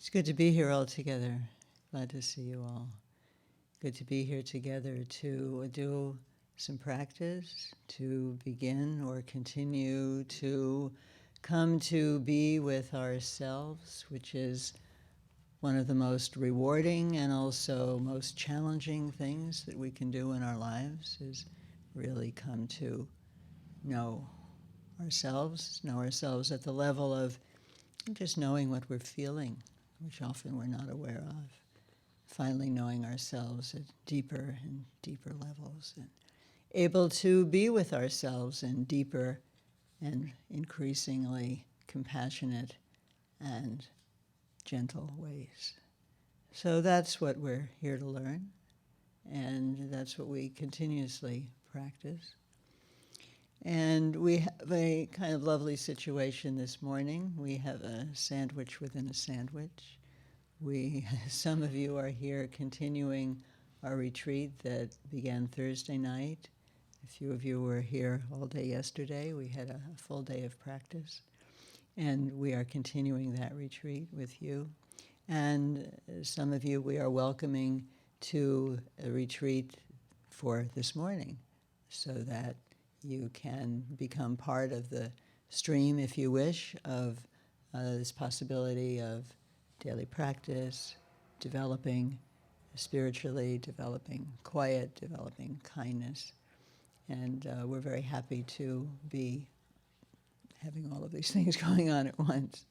It's good to be here all together. Glad to see you all. Good to be here together to do some practice, to begin or continue to come to be with ourselves, which is one of the most rewarding and also most challenging things that we can do in our lives, is really come to know ourselves at the level of just knowing what we're feeling, which often we're not aware of. Finally knowing ourselves at deeper and deeper levels, and able to be with ourselves in deeper and increasingly compassionate and gentle ways. So that's what we're here to learn, and that's what we continuously practice. And we have a kind of lovely situation this morning. We have a sandwich within a sandwich. Some of you are here continuing our retreat that began Thursday night. A few of you were here all day yesterday. We had a full day of practice. And we are continuing that retreat with you. And some of you we are welcoming to a retreat for this morning, so that you can become part of the stream, if you wish, of this possibility of daily practice, developing spiritually, developing quiet, developing kindness. And we're very happy to be having all of these things going on at once.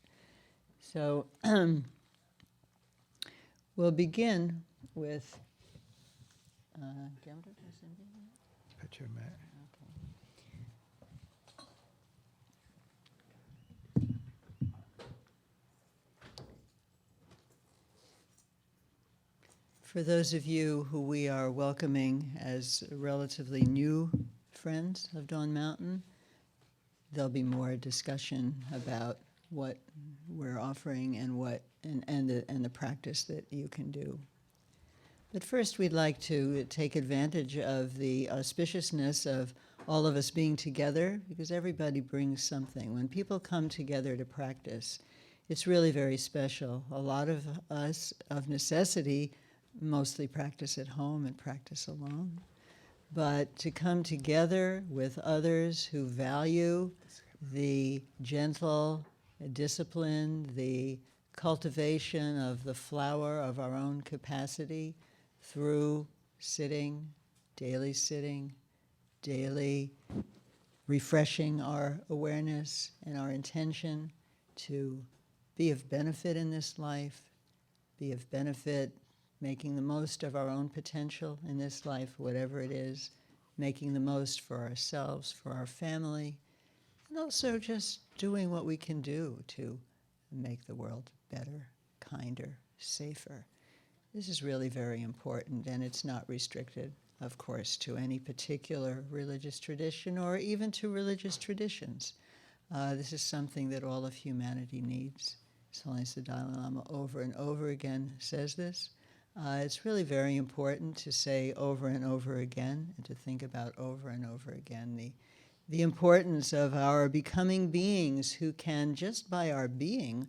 So we'll begin with... Put your mat. For those of you who we are welcoming as relatively new friends of Dawn Mountain, there'll be more discussion about what we're offering and the practice that you can do. But first, we'd like to take advantage of the auspiciousness of all of us being together, because everybody brings something. When people come together to practice, it's really very special. A lot of us, of necessity, mostly practice at home and practice alone. But to come together with others who value the gentle discipline, the cultivation of the flower of our own capacity through sitting, daily refreshing our awareness and our intention to be of benefit in this life, be of benefit making the most of our own potential in this life, whatever it is, making the most for ourselves, for our family, and also just doing what we can do to make the world better, kinder, safer. This is really very important, and it's not restricted, of course, to any particular religious tradition or even to religious traditions. This is something that all of humanity needs. As long as the Dalai Lama over and over again says this, it's really very important to say over and over again, and to think about over and over again the importance of our becoming beings who can, just by our being,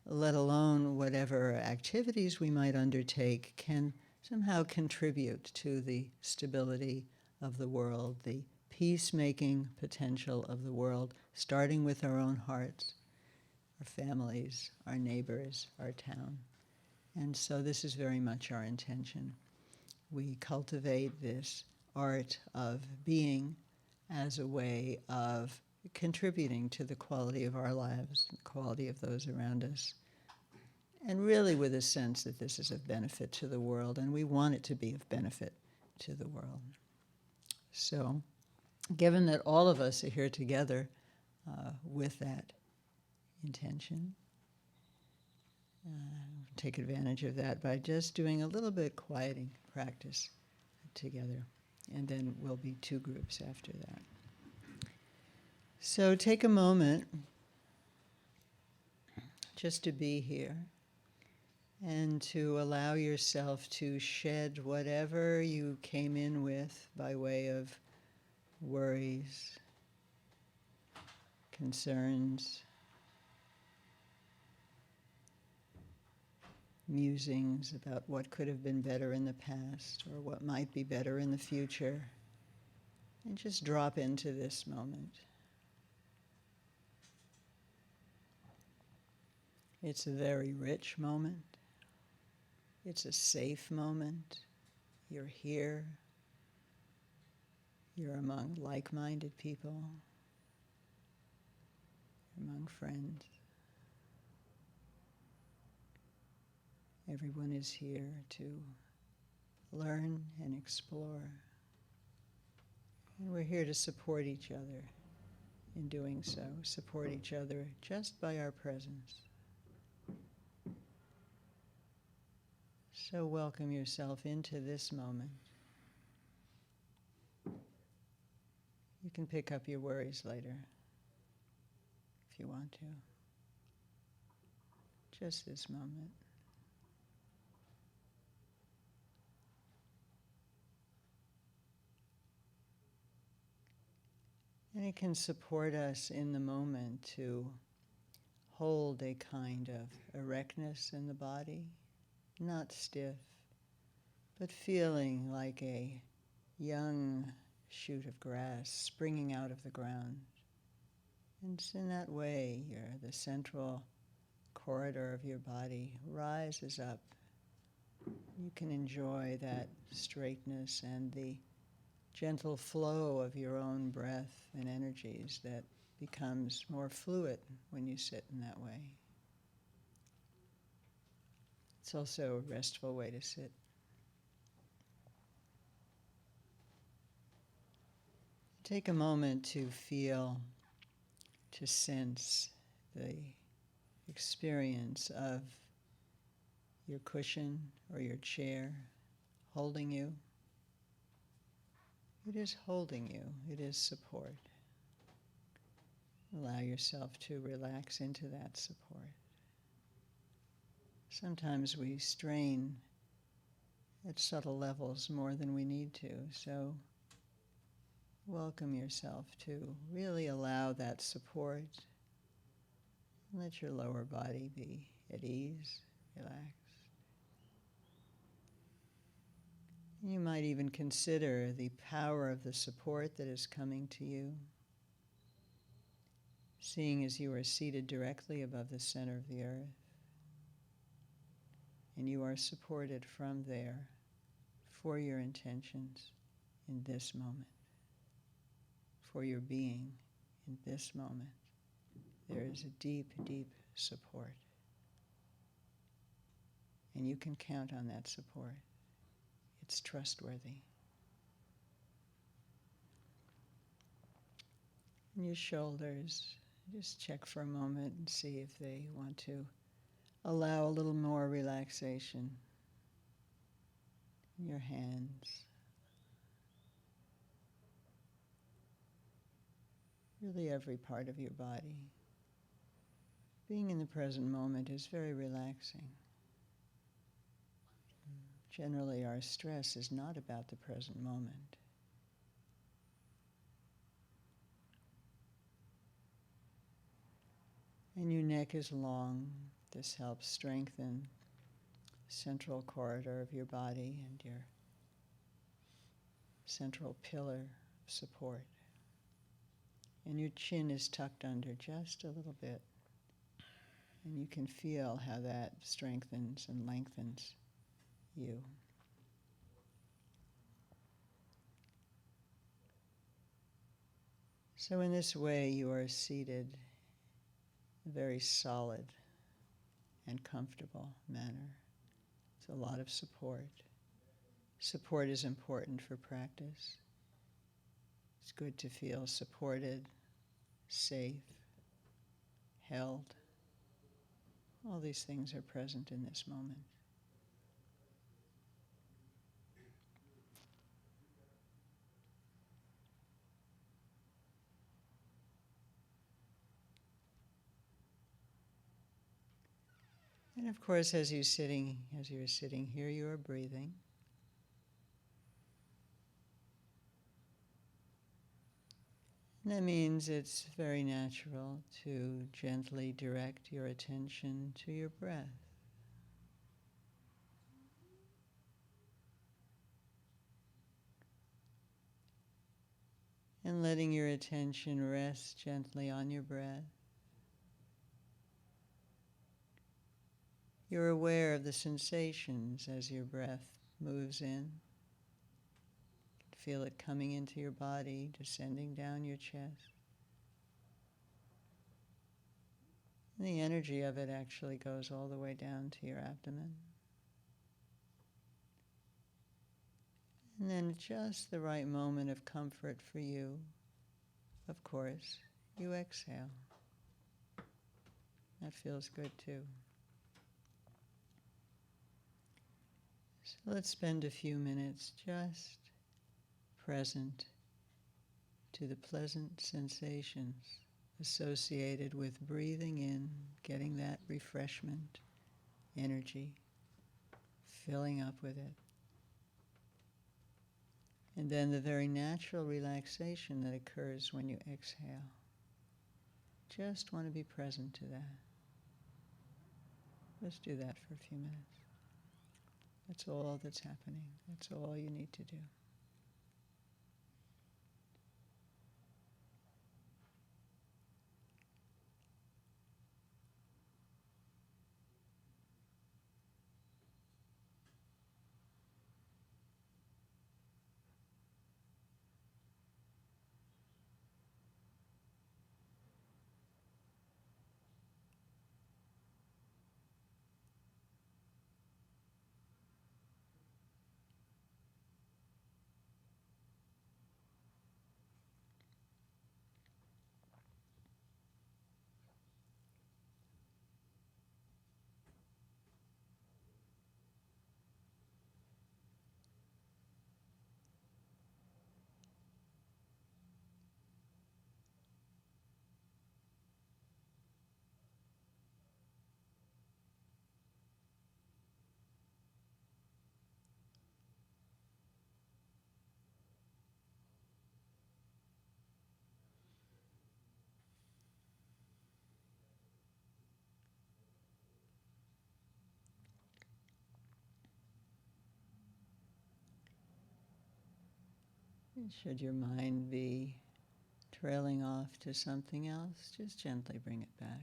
let alone whatever activities we might undertake, can somehow contribute to the stability of the world, the peacemaking potential of the world, starting with our own hearts, our families, our neighbors, our town. And so this is very much our intention. We cultivate this art of being as a way of contributing to the quality of our lives, the quality of those around us, and really with a sense that this is of benefit to the world, and we want it to be of benefit to the world. So, given that all of us are here together with that intention, take advantage of that by just doing a little bit quieting practice together, and then we'll be two groups after that. So take a moment just to be here and to allow yourself to shed whatever you came in with by way of worries, concerns, musings about what could have been better in the past or what might be better in the future. And just drop into this moment. It's a very rich moment. It's a safe moment. You're here. You're among like-minded people. You're among friends. Everyone is here to learn and explore. And we're here to support each other in doing so, support each other just by our presence. So welcome yourself into this moment. You can pick up your worries later if you want to. Just this moment. And it can support us in the moment to hold a kind of erectness in the body, not stiff, but feeling like a young shoot of grass springing out of the ground. And in that way, the central corridor of your body rises up. You can enjoy that straightness and the gentle flow of your own breath and energies that becomes more fluid when you sit in that way. It's also a restful way to sit. Take a moment to feel, to sense the experience of your cushion or your chair holding you. It is holding you. It is support. Allow yourself to relax into that support. Sometimes we strain at subtle levels more than we need to, so welcome yourself to really allow that support. Let your lower body be at ease, relaxed. You might even consider the power of the support that is coming to you, seeing as you are seated directly above the center of the earth, and you are supported from there for your intentions in this moment, for your being in this moment. There is a deep, deep support, and you can count on that support. It's trustworthy. And your shoulders, just check for a moment and see if they want to allow a little more relaxation. Your hands. Really every part of your body. Being in the present moment is very relaxing. Generally, our stress is not about the present moment. And your neck is long. This helps strengthen the central corridor of your body and your central pillar of support. And your chin is tucked under just a little bit. And you can feel how that strengthens and lengthens you. So in this way, you are seated in a very solid and comfortable manner. It's a lot of support. Support is important for practice. It's good to feel supported, safe, held. All these things are present in this moment. And of course, as you're sitting here, you are breathing. And that means it's very natural to gently direct your attention to your breath. and letting your attention rest gently on your breath. You're aware of the sensations as your breath moves in. Feel it coming into your body, descending down your chest. And the energy of it actually goes all the way down to your abdomen. And then at just the right moment of comfort for you, of course, you exhale. That feels good too. So let's spend a few minutes just present to the pleasant sensations associated with breathing in, getting that refreshment, energy, filling up with it. And then the very natural relaxation that occurs when you exhale. Just want to be present to that. Let's do that for a few minutes. That's all that's happening. That's all you need to do. And should your mind be trailing off to something else, just gently bring it back.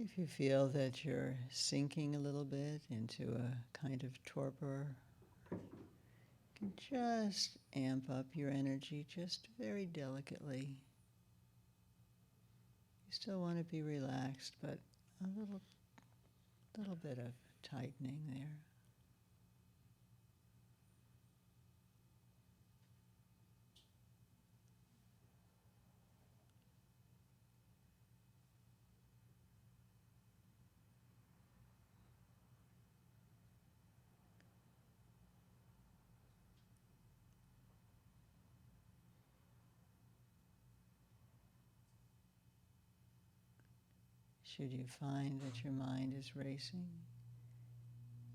If you feel that you're sinking a little bit into a kind of torpor, you can just amp up your energy just very delicately. You still want to be relaxed, but a little bit of tightening there. Should you find that your mind is racing,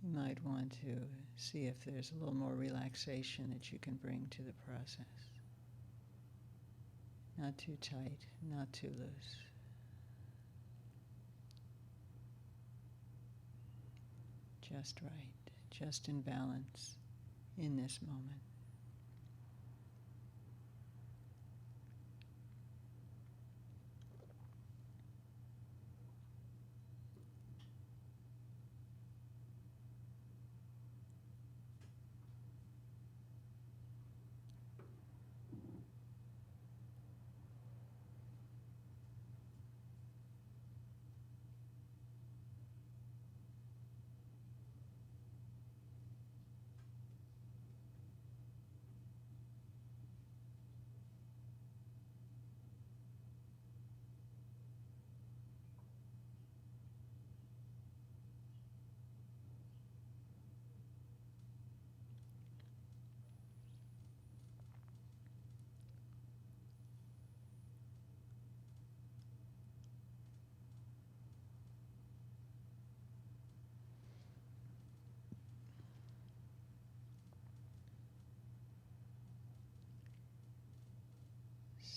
you might want to see if there's a little more relaxation that you can bring to the process. Not too tight, not too loose. Just right, just in balance in this moment.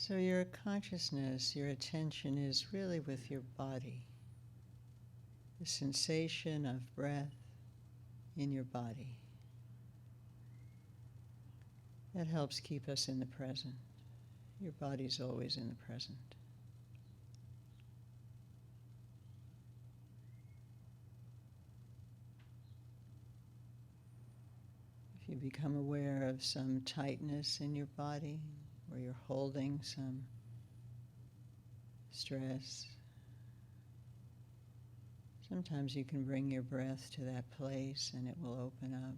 So your consciousness, your attention is really with your body, the sensation of breath in your body. That helps keep us in the present. Your body's always in the present. If you become aware of some tightness in your body, or you're holding some stress, sometimes you can bring your breath to that place and it will open up.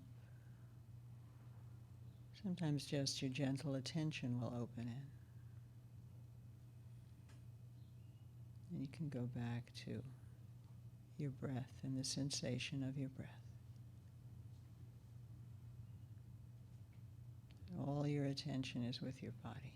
Sometimes just your gentle attention will open it. And you can go back to your breath and the sensation of your breath. All your attention is with your body.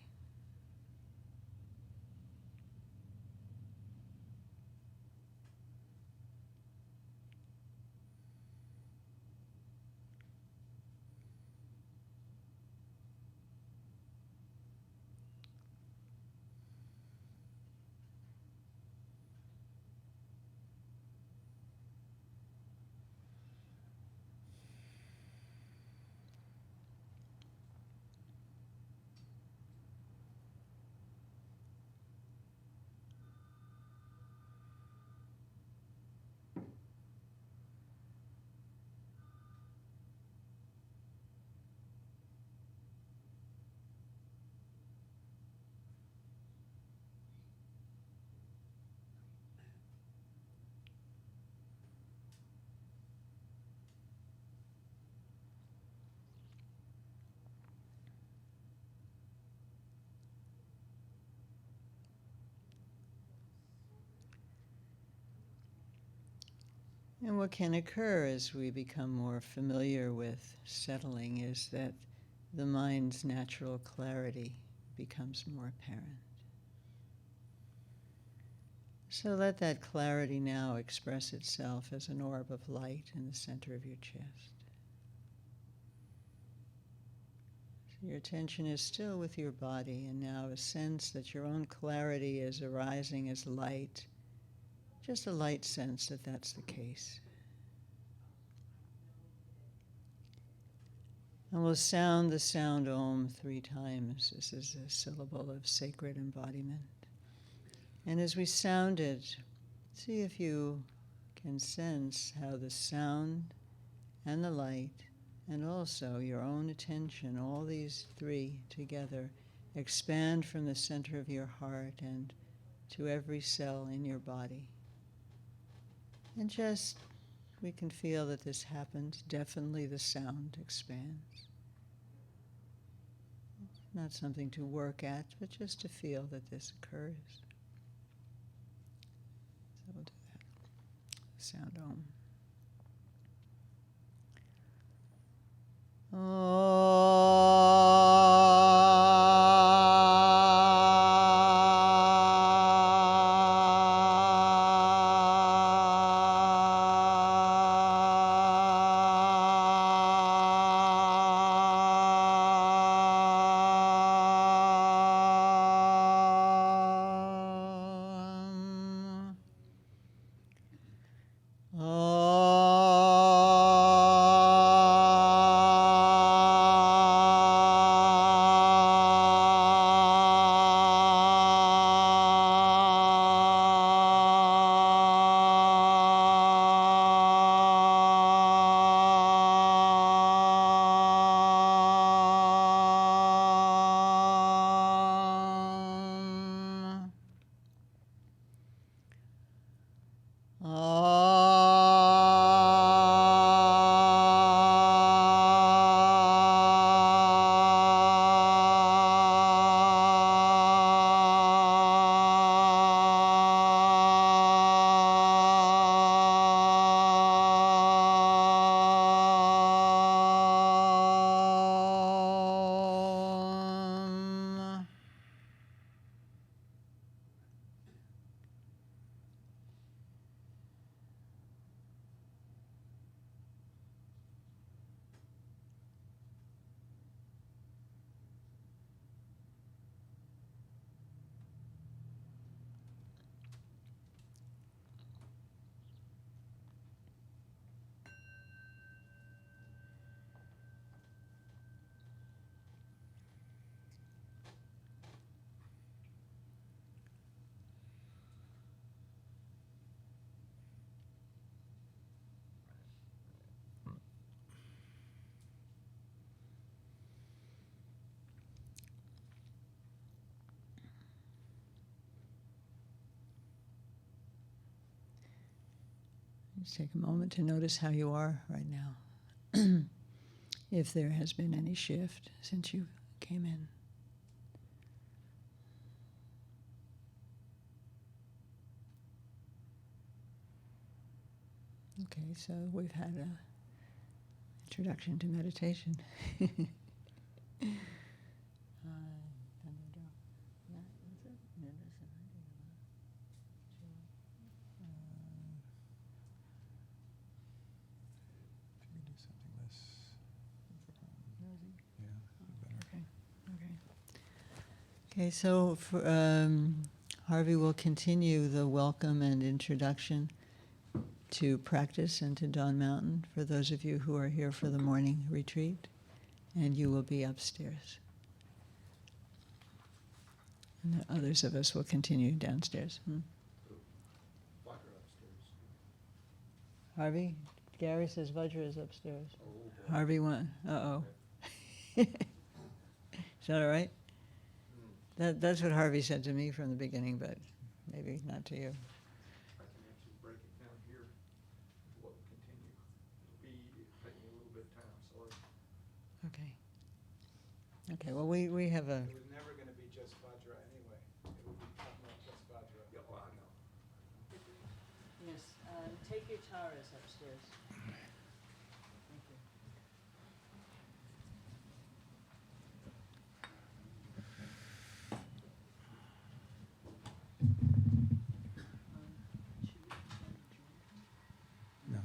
And what can occur as we become more familiar with settling is that the mind's natural clarity becomes more apparent. So let that clarity now express itself as an orb of light in the center of your chest. So your attention is still with your body, and now a sense that your own clarity is arising as light, just a light sense that that's the case. And we'll sound the sound Om 3 times. This is a syllable of sacred embodiment. And as we sound it, see if you can sense how the sound and the light and also your own attention, all these 3 together, expand from the center of your heart and to every cell in your body. And just, we can feel that this happens. Definitely the sound expands. It's not something to work at, but just to feel that this occurs. So we'll do that. Sound Om. Just take a moment to notice how you are right now. If there has been any shift since you came in. Okay, so we've had an introduction to meditation. Can we do something less? Yeah, better. Okay, so Harvey will continue the welcome and introduction to practice and to Dawn Mountain for those of you who are here for the morning retreat, and you will be upstairs. And the others of us will continue downstairs. Vajra upstairs. Harvey? Gary says Vajra is upstairs. Oh, boy. Harvey went, uh-oh. Is that all right? That's what Harvey said to me from the beginning, but maybe not to you. I can actually break it down here. What will continue. It'll take me a little bit of time, sorry. Okay. Okay, well, we have a... It was never going to be just Vajra anyway. It would be talking about just Vajra. Yeah, well, I know. Yes, take your taras upstairs. Thank you. No.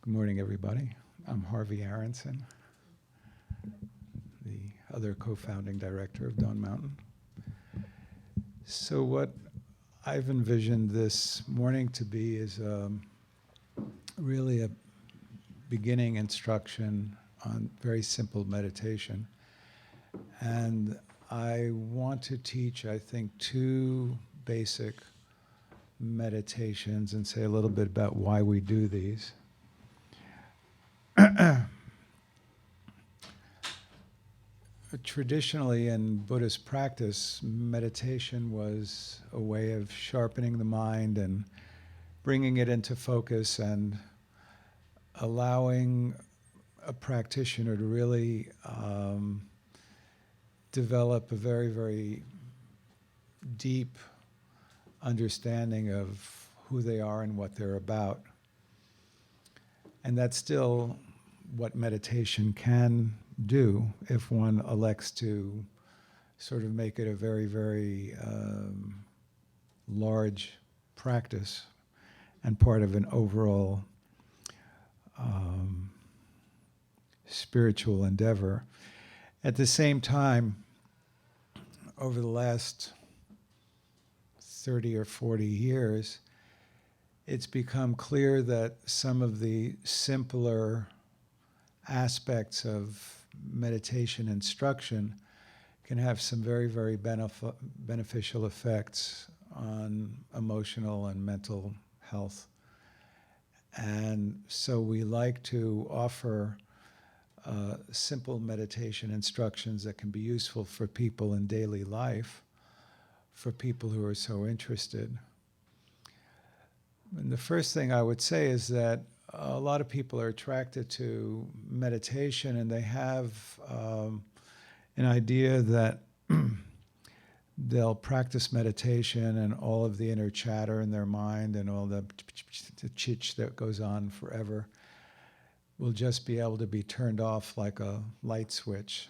Good morning, everybody. I'm Harvey Aronson, the other co-founding director of Dawn Mountain. So what I've envisioned this morning to be is really a beginning instruction on very simple meditation. And I want to teach, I think, two basic meditations and say a little bit about why we do these. Traditionally in Buddhist practice, meditation was a way of sharpening the mind and bringing it into focus and allowing a practitioner to really develop a very, very deep understanding of who they are and what they're about. And that's still what meditation can do if one elects to sort of make it a very, very large practice and part of an overall spiritual endeavor. At the same time, over the last 30 or 40 years, it's become clear that some of the simpler aspects of meditation instruction can have some very, very beneficial effects on emotional and mental health. And so we like to offer simple meditation instructions that can be useful for people in daily life, for people who are so interested. And the first thing I would say is that a lot of people are attracted to meditation, and they have an idea that they'll practice meditation, and all of the inner chatter in their mind and all the chitch that goes on forever will just be able to be turned off like a light switch.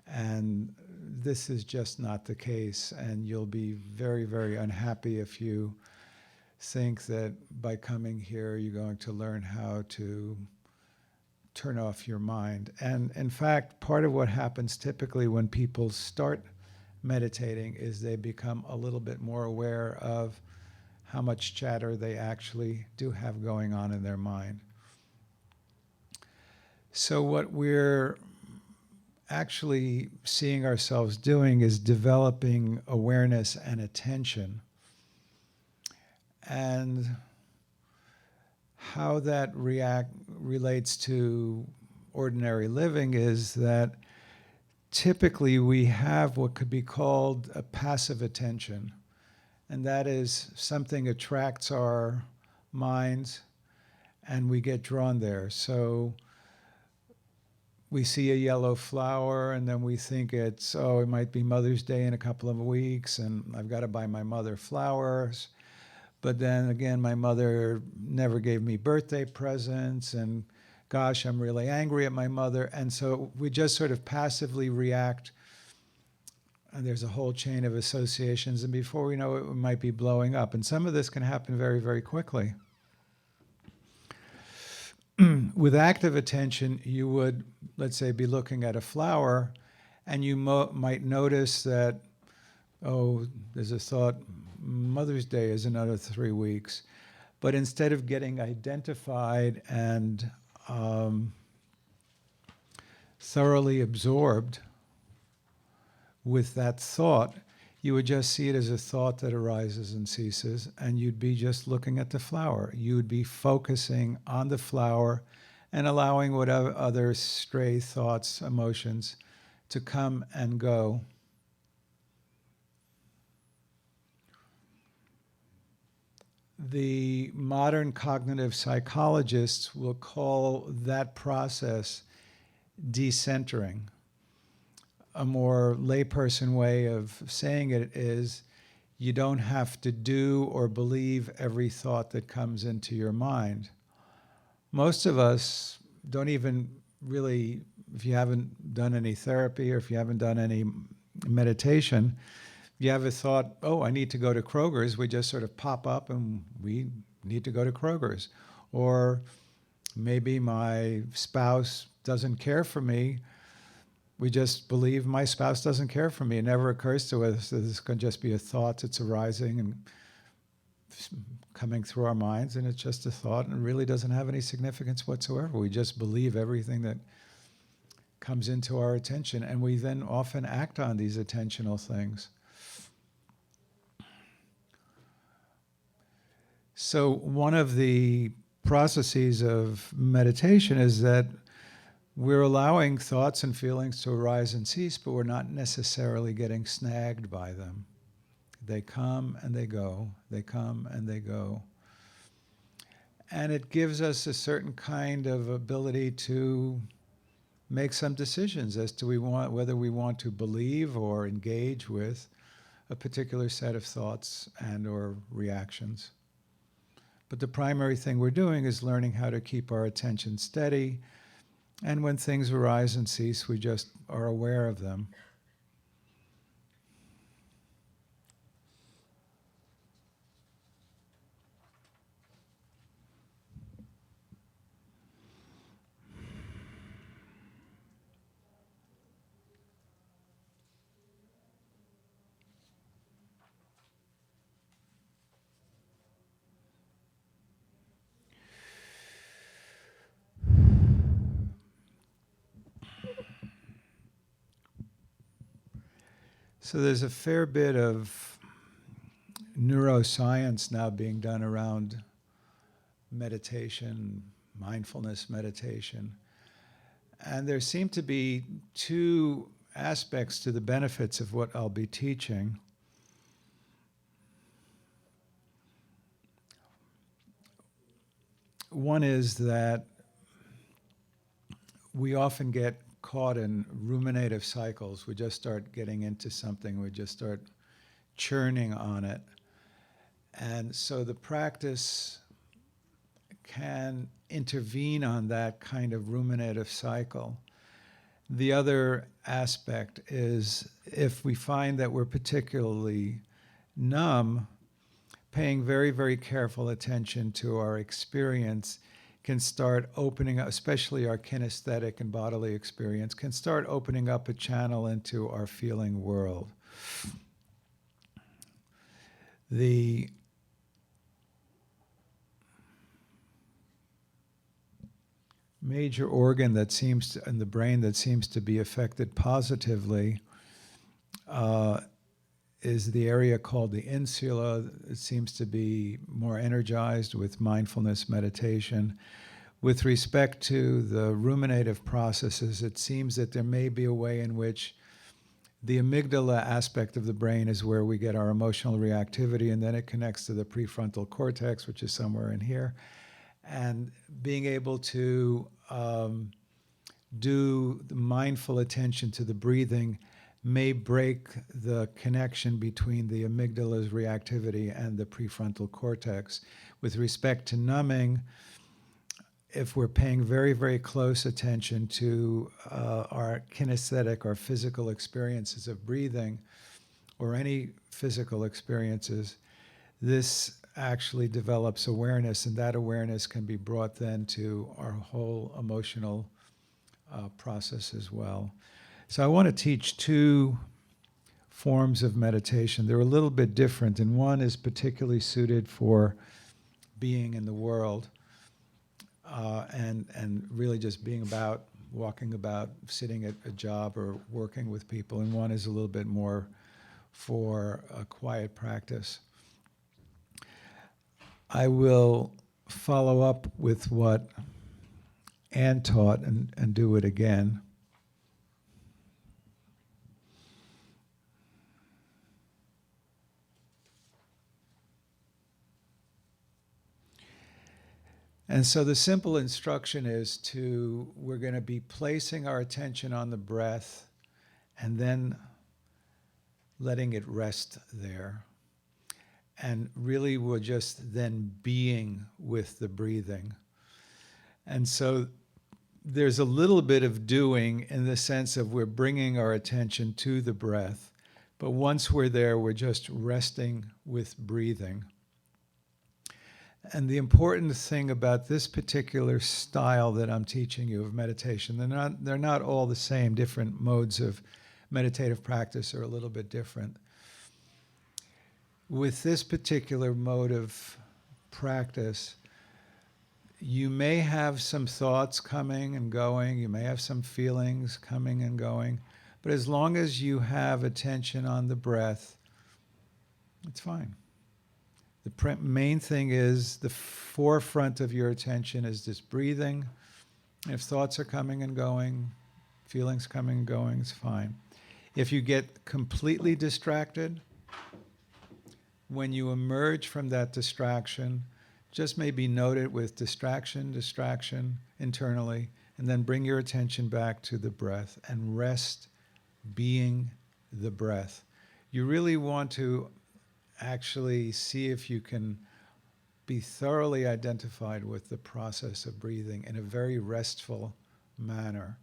And this is just not the case, and you'll be very, very unhappy if you think that by coming here you're going to learn how to turn off your mind. And in fact, part of what happens typically when people start meditating is they become a little bit more aware of how much chatter they actually do have going on in their mind. So what we're actually seeing ourselves doing is developing awareness and attention. And how that relates to ordinary living is that typically we have what could be called a passive attention. And that is something attracts our minds and we get drawn there. So we see a yellow flower and then we think it might be Mother's Day in a couple of weeks and I've got to buy my mother flowers. But then again, my mother never gave me birthday presents, and gosh, I'm really angry at my mother. And so we just sort of passively react, and there's a whole chain of associations, and before we know it, we might be blowing up. And some of this can happen very, very quickly. With active attention, you would, let's say, be looking at a flower, and you might notice that, there's a thought, Mother's Day is another 3 weeks. But instead of getting identified and thoroughly absorbed with that thought, you would just see it as a thought that arises and ceases, and you'd be just looking at the flower. You would be focusing on the flower and allowing whatever other stray thoughts, emotions to come and go. The modern cognitive psychologists will call that process decentering. A more layperson way of saying it is you don't have to do or believe every thought that comes into your mind. Most of us don't even really, if you haven't done any therapy or if you haven't done any meditation, you have a thought, I need to go to Kroger's, we just sort of pop up and we need to go to Kroger's. Or maybe my spouse doesn't care for me. We just believe my spouse doesn't care for me. It never occurs to us that this could just be a thought that's arising and coming through our minds, and it's just a thought and really doesn't have any significance whatsoever. We just believe everything that comes into our attention, and we then often act on these attentional things. So one of the processes of meditation is that we're allowing thoughts and feelings to arise and cease, but we're not necessarily getting snagged by them. They come and they go. They come and they go. And it gives us a certain kind of ability to make some decisions as to whether we want to believe or engage with a particular set of thoughts and or reactions. But the primary thing we're doing is learning how to keep our attention steady. And when things arise and cease, we just are aware of them. So there's a fair bit of neuroscience now being done around meditation, mindfulness meditation. And there seem to be two aspects to the benefits of what I'll be teaching. One is that we often get caught in ruminative cycles. We just start getting into something, we just start churning on it. And so the practice can intervene on that kind of ruminative cycle. The other aspect is if we find that we're particularly numb, paying very, very careful attention to our experience can start opening up, especially our kinesthetic and bodily experience, can start opening up a channel into our feeling world. The major organ that seems to, in the brain that seems to be affected positively is the area called the insula. It seems to be more energized with mindfulness meditation. With respect to the ruminative processes, it seems that there may be a way in which the amygdala aspect of the brain is where we get our emotional reactivity, and then it connects to the prefrontal cortex, which is somewhere in here. And being able to do the mindful attention to the breathing may break the connection between the amygdala's reactivity and the prefrontal cortex. With respect to numbing, if we're paying very, very close attention to our kinesthetic or physical experiences of breathing or any physical experiences, this actually develops awareness, and that awareness can be brought then to our whole emotional process as well. So I want to teach two forms of meditation. They're a little bit different, and one is particularly suited for being in the world and really just being about, walking about, sitting at a job or working with people, and one is a little bit more for a quiet practice. I will follow up with what Anne taught and do it again. And so the simple instruction is we're going to be placing our attention on the breath and then letting it rest there. And really we're just then being with the breathing. And so there's a little bit of doing in the sense of we're bringing our attention to the breath. But once we're there, we're just resting with breathing. And the important thing about this particular style that I'm teaching you of meditation, they're not all the same. Different modes of meditative practice are a little bit different. With this particular mode of practice, you may have some thoughts coming and going, you may have some feelings coming and going, but as long as you have attention on the breath, it's fine. The main thing is the forefront of your attention is this breathing. If thoughts are coming and going, feelings coming and going, it's fine. If you get completely distracted, when you emerge from that distraction, just maybe note it with distraction internally, and then bring your attention back to the breath and rest being the breath. You really want to actually see if you can be thoroughly identified with the process of breathing in a very restful manner.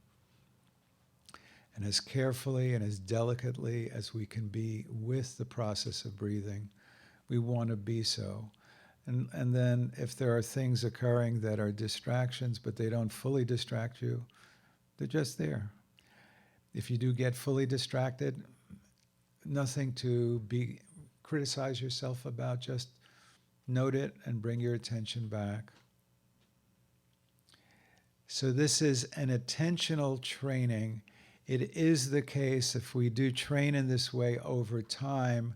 And as carefully and as delicately as we can be with the process of breathing, we want to be so. And then if there are things occurring that are distractions, but they don't fully distract you, they're just there. If you do get fully distracted, nothing to criticize yourself about, just note it and bring your attention back. So this is an attentional training. It is the case if we do train in this way over time,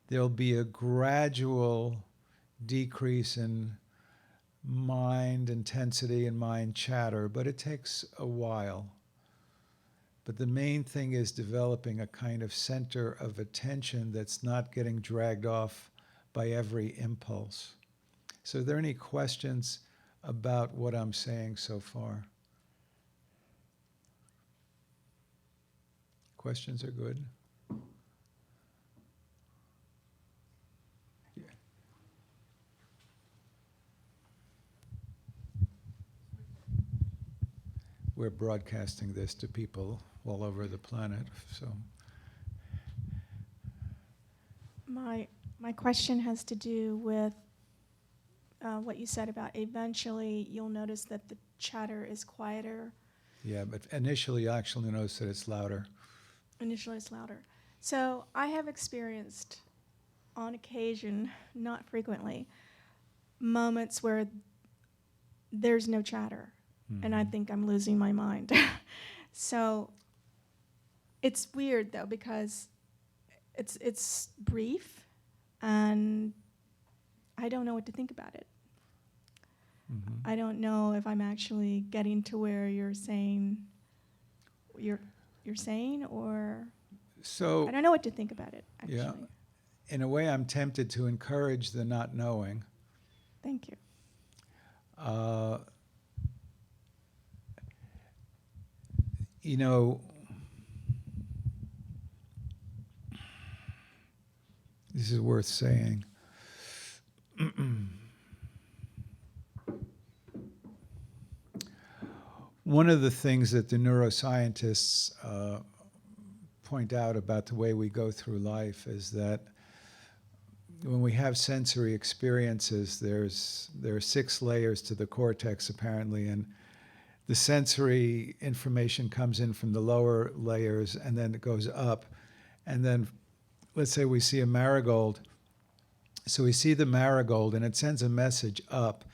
there'll be a gradual decrease in mind intensity and mind chatter, but it takes a while. But the main thing is developing a kind of center of attention that's not getting dragged off by every impulse. So are there any questions about what I'm saying so far? Questions are good. Yeah. We're broadcasting this to people all over the planet, so. My question has to do with what you said about eventually you'll notice that the chatter is quieter. Yeah, but initially you actually notice that it's louder. Initially it's louder. So I have experienced on occasion, not frequently, moments where there's no chatter and I think I'm losing my mind. So it's weird though because it's brief and I don't know what to think about it. I don't know if I'm actually getting to where you're saying or So I don't know what to think about it actually. yeah, in a way I'm tempted to encourage the not knowing. Thank you. You know, this is worth saying. One of the things that the neuroscientists point out about the way we go through life is that when we have sensory experiences, there are 6 layers to the cortex apparently, and the sensory information comes in from the lower layers and then it goes up. And then let's say we see a marigold. So we see the marigold and it sends a message up,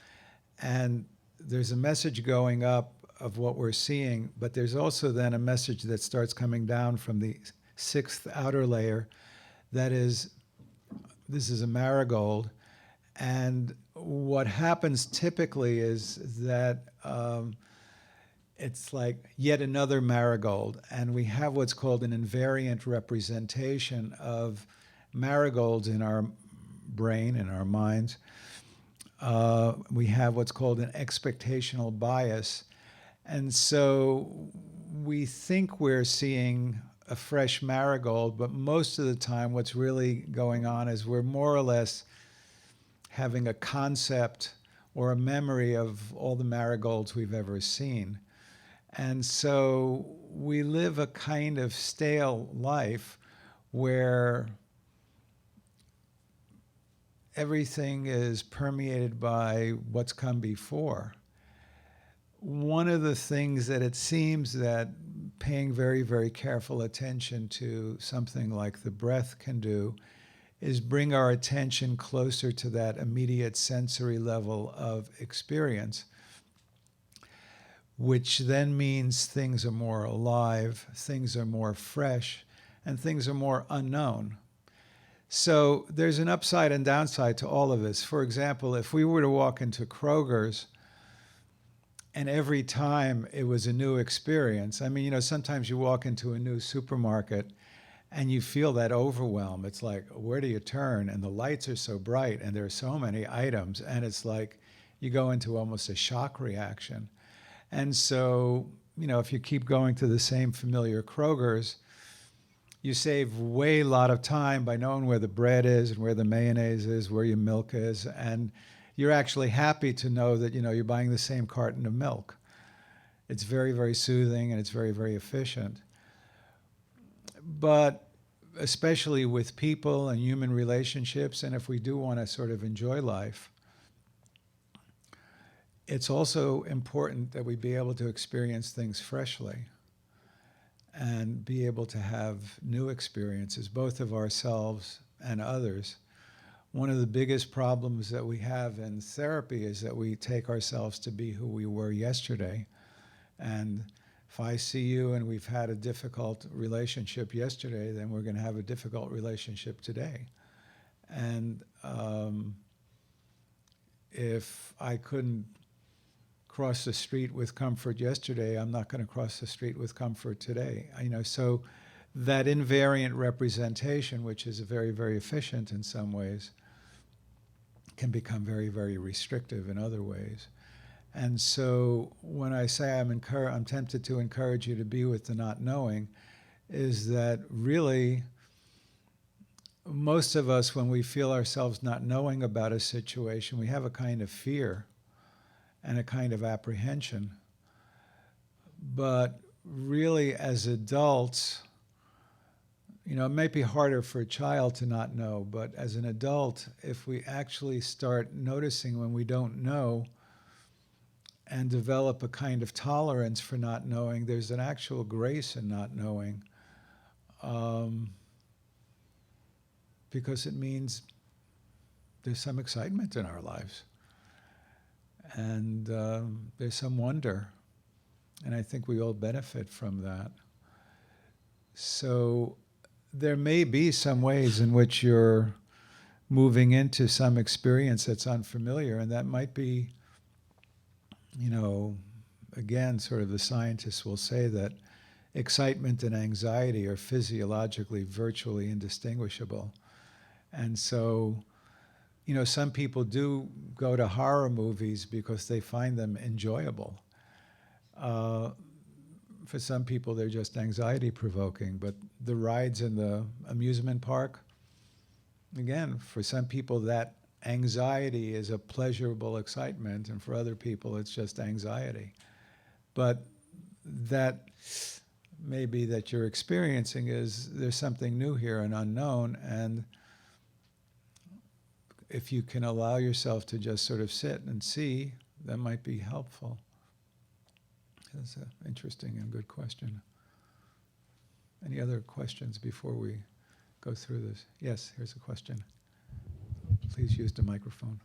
and there's a message going up of what we're seeing, but there's also then a message that starts coming down from the 6th outer layer that is, this is a marigold. And what happens typically is that it's like yet another marigold, and we have what's called an invariant representation of marigolds in our brain, in our minds. We have what's called an expectational bias. And so we think we're seeing a fresh marigold, but most of the time what's really going on is we're more or less having a concept or a memory of all the marigolds we've ever seen. And so we live a kind of stale life where everything is permeated by what's come before. One of the things that it seems that paying very, very careful attention to something like the breath can do is bring our attention closer to that immediate sensory level of experience, which then means things are more alive, things are more fresh, and things are more unknown. So there's an upside and downside to all of this. For example, if we were to walk into Kroger's and every time it was a new experience, I mean, you know, sometimes you walk into a new supermarket and you feel that overwhelm. It's like, where do you turn? And the lights are so bright and there are so many items, and it's like you go into almost a shock reaction. And so, you know, if you keep going to the same familiar Kroger's, you save way a lot of time by knowing where the bread is and where the mayonnaise is, where your milk is, and you're actually happy to know that, you know, you're buying the same carton of milk. It's very, very soothing and it's very, very efficient. But especially with people and human relationships, and if we do want to sort of enjoy life, it's also important that we be able to experience things freshly and be able to have new experiences, both of ourselves and others. One of the biggest problems that we have in therapy is that we take ourselves to be who we were yesterday. And if I see you and we've had a difficult relationship yesterday, then we're going to have a difficult relationship today. And if I couldn't cross the street with comfort yesterday, I'm not going to cross the street with comfort today. You know, so that invariant representation, which is very, very efficient in some ways, can become very, very restrictive in other ways. And so when I say I'm tempted to encourage you to be with the not knowing, is that really most of us, when we feel ourselves not knowing about a situation, we have a kind of fear and a kind of apprehension. But really, as adults, it may be harder for a child to not know, but as an adult, if we actually start noticing when we don't know and develop a kind of tolerance for not knowing, there's an actual grace in not knowing. Because it means there's some excitement in our lives. And there's some wonder. And I think we all benefit from that. So there may be some ways in which you're moving into some experience that's unfamiliar, and that might be, again, sort of the scientists will say that excitement and anxiety are physiologically virtually indistinguishable. And so, some people do go to horror movies because they find them enjoyable. For some people, they're just anxiety-provoking. But the rides in the amusement park, again, for some people, that anxiety is a pleasurable excitement, and for other people, it's just anxiety. But that maybe that you're experiencing is there's something new here and unknown, and if you can allow yourself to just sort of sit and see, that might be helpful. That's an interesting and good question. Any other questions before we go through this? Yes, here's a question. Please use the microphone.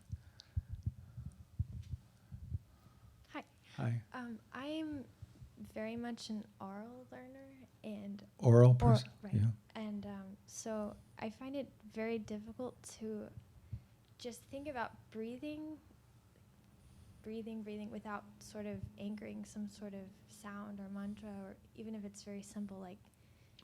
Hi. Hi. I'm very much an oral learner and Oral person? right. Yeah. And so I find it very difficult to just think about breathing without sort of anchoring some sort of sound or mantra, or even if it's very simple, like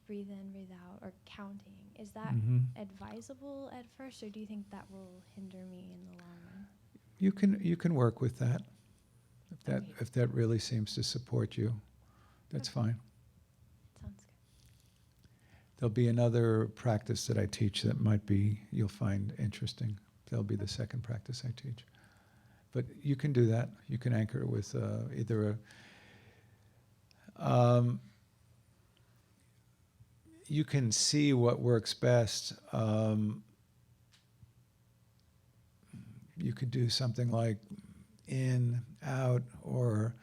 breathe in, breathe out, or counting. Is that advisable at first, or do you think that will hinder me in the long run? You can work with that. Okay. If that really seems to support you, that's Okay. fine. Sounds good. There'll be another practice that I teach that you'll find interesting. That'll be the second practice I teach. But you can do that. You can anchor it with either you can see what works best. You could do something like in, out, or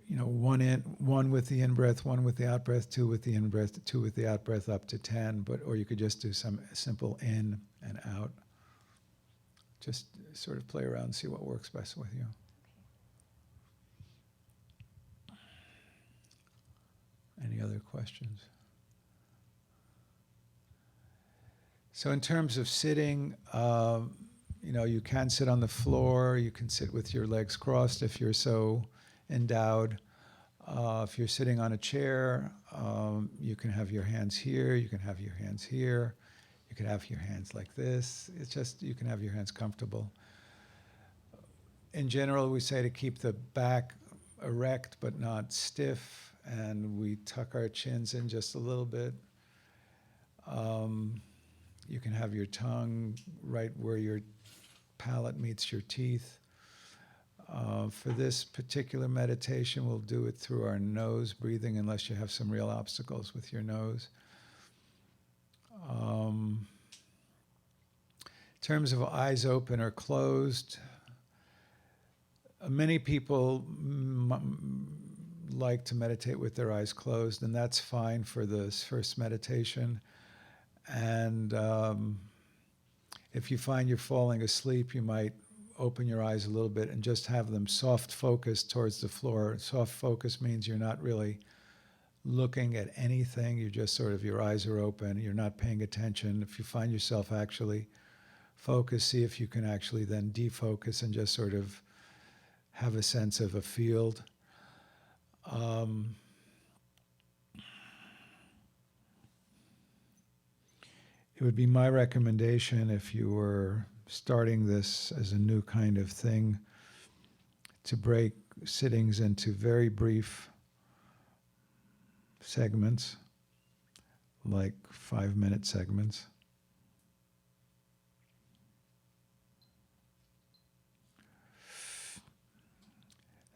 one with the in-breath, one with the out-breath, two with the in-breath, two with the out-breath, up to 10. Or you could just do some simple in and out. Just sort of play around and see what works best with you. Any other questions? So in terms of sitting, you can sit on the floor. You can sit with your legs crossed if you're so endowed. If you're sitting on a chair, you can have your hands here. You can have your hands here. You can have your hands like this. It's just, you can have your hands comfortable. In general, we say to keep the back erect but not stiff, and we tuck our chins in just a little bit. You can have your tongue right where your palate meets your teeth. For this particular meditation, we'll do it through our nose breathing, unless you have some real obstacles with your nose. In terms of eyes open or closed, many people like to meditate with their eyes closed, and that's fine for this first meditation. And if you find you're falling asleep, you might open your eyes a little bit and just have them soft focus towards the floor. Soft focus means you're not really looking at anything. You're just sort of, your eyes are open. You're not paying attention. If you find yourself actually focus, see if you can actually then defocus and just sort of have a sense of a field. It would be my recommendation, if you were starting this as a new kind of thing, to break sittings into very brief segments. like 5-minute segments.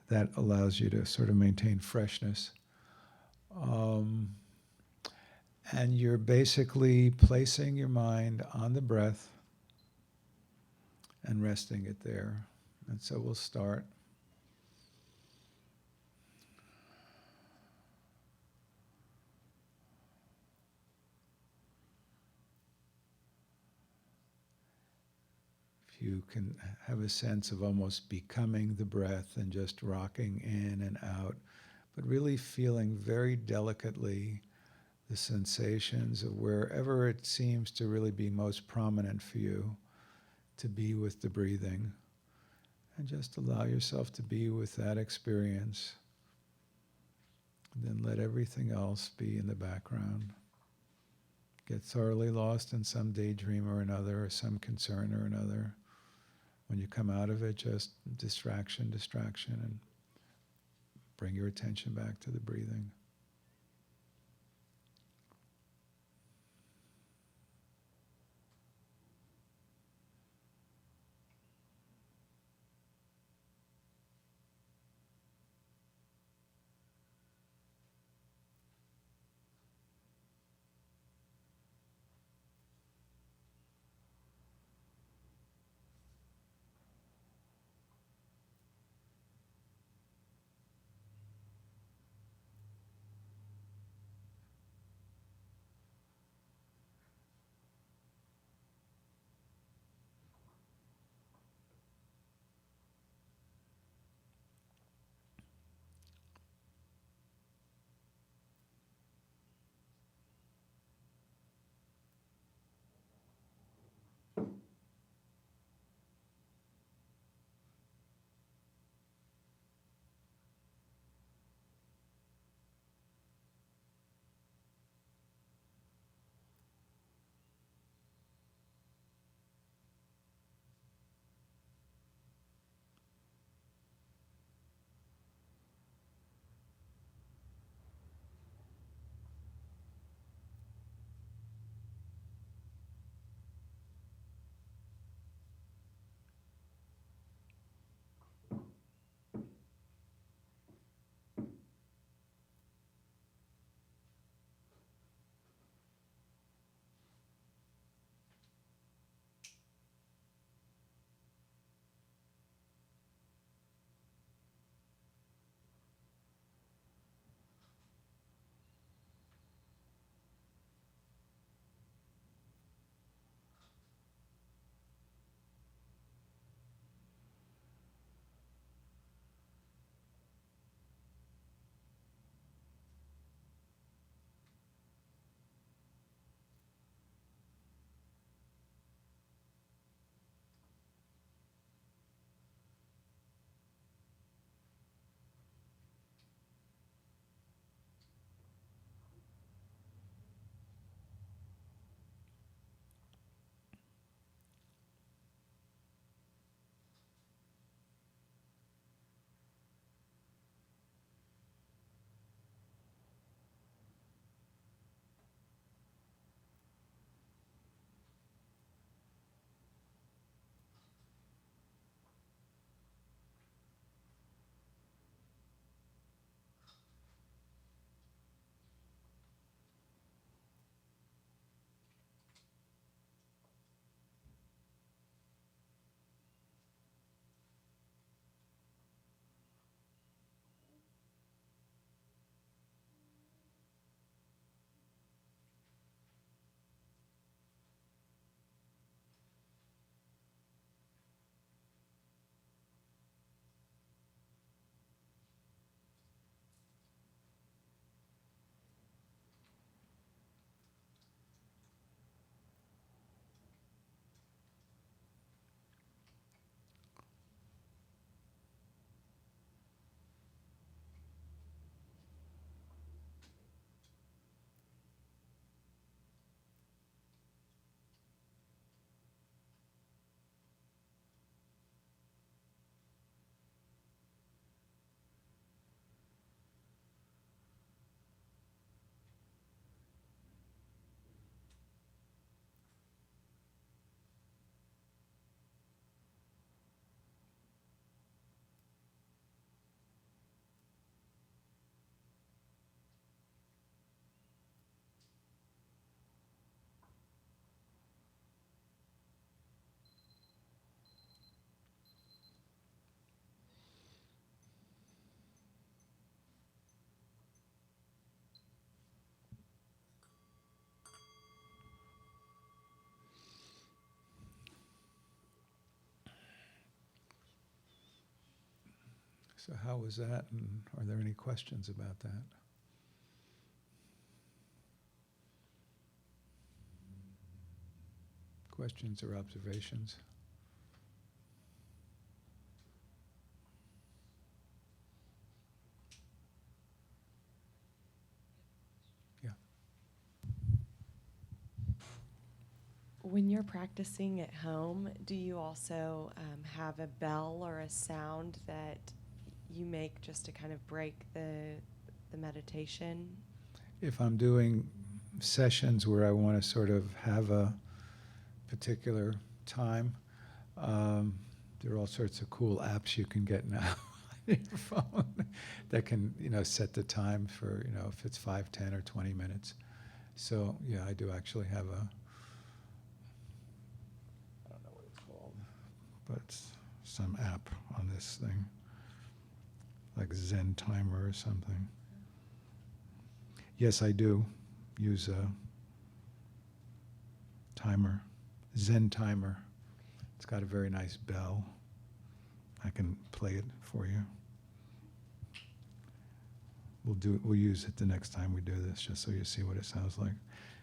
That allows you to sort of maintain freshness. And you're basically placing your mind on the breath and resting it there. And so we'll start. If you can have a sense of almost becoming the breath and just rocking in and out, but really feeling very delicately the sensations of wherever it seems to really be most prominent for you, to be with the breathing. And just allow yourself to be with that experience. And then let everything else be in the background. Get thoroughly lost in some daydream or another, or some concern or another. When you come out of it, just distraction, and bring your attention back to the breathing. So how was that, and are there any questions about that? Questions or observations? Yeah. When you're practicing at home, do you also have a bell or a sound that you make just to kind of break the meditation? If I'm doing sessions where I want to sort of have a particular time, there are all sorts of cool apps you can get now on your phone that can, set the time for, if it's 5, 10, or 20 minutes. So, yeah, I do actually have I don't know what it's called, but it's some app on this thing, like Zen Timer or something. Yes, I do use a timer, Zen Timer. It's got a very nice bell. I can play it for you. We'll use it the next time we do this, just so you see what it sounds like.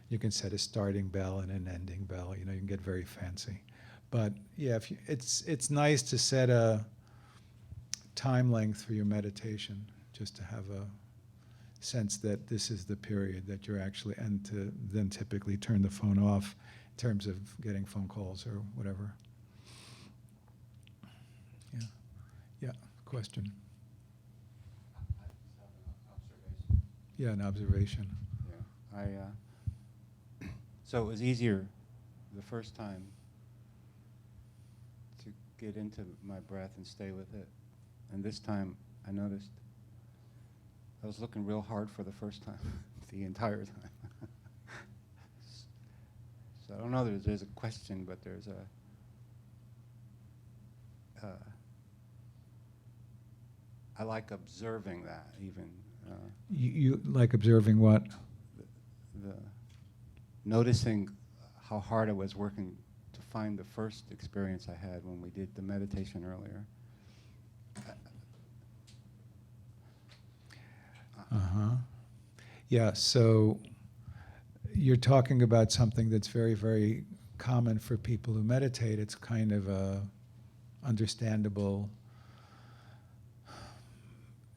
You can set a starting bell and an ending bell. You can get very fancy. But yeah, it's nice to set a time length for your meditation, just to have a sense that this is the period that you're actually, and to then typically turn the phone off in terms of getting phone calls or whatever. Yeah, question. I just have an observation. Yeah, an observation. Yeah, so it was easier the first time to get into my breath and stay with it. And this time I noticed I was looking real hard for the first time, the entire time. So I don't know, there's a question, but there's I like observing that even. You like observing what? The noticing how hard I was working to find the first experience I had when we did the meditation earlier. Yeah, so you're talking about something that's very, very common for people who meditate. It's kind of a understandable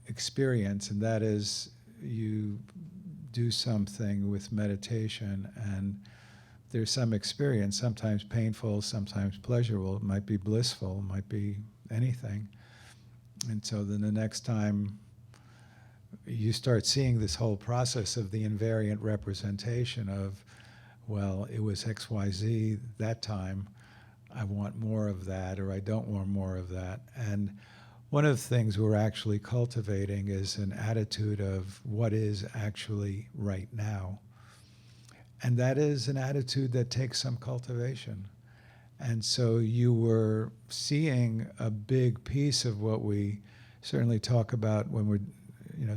experience, and that is you do something with meditation and there's some experience, sometimes painful, sometimes pleasurable. It might be blissful, it might be anything. And so then the next time you start seeing this whole process of the invariant representation of, well, it was XYZ that time, I want more of that, or I don't want more of that. And one of the things we're actually cultivating is an attitude of what is actually right now. And that is an attitude that takes some cultivation. And so you were seeing a big piece of what we certainly talk about when we're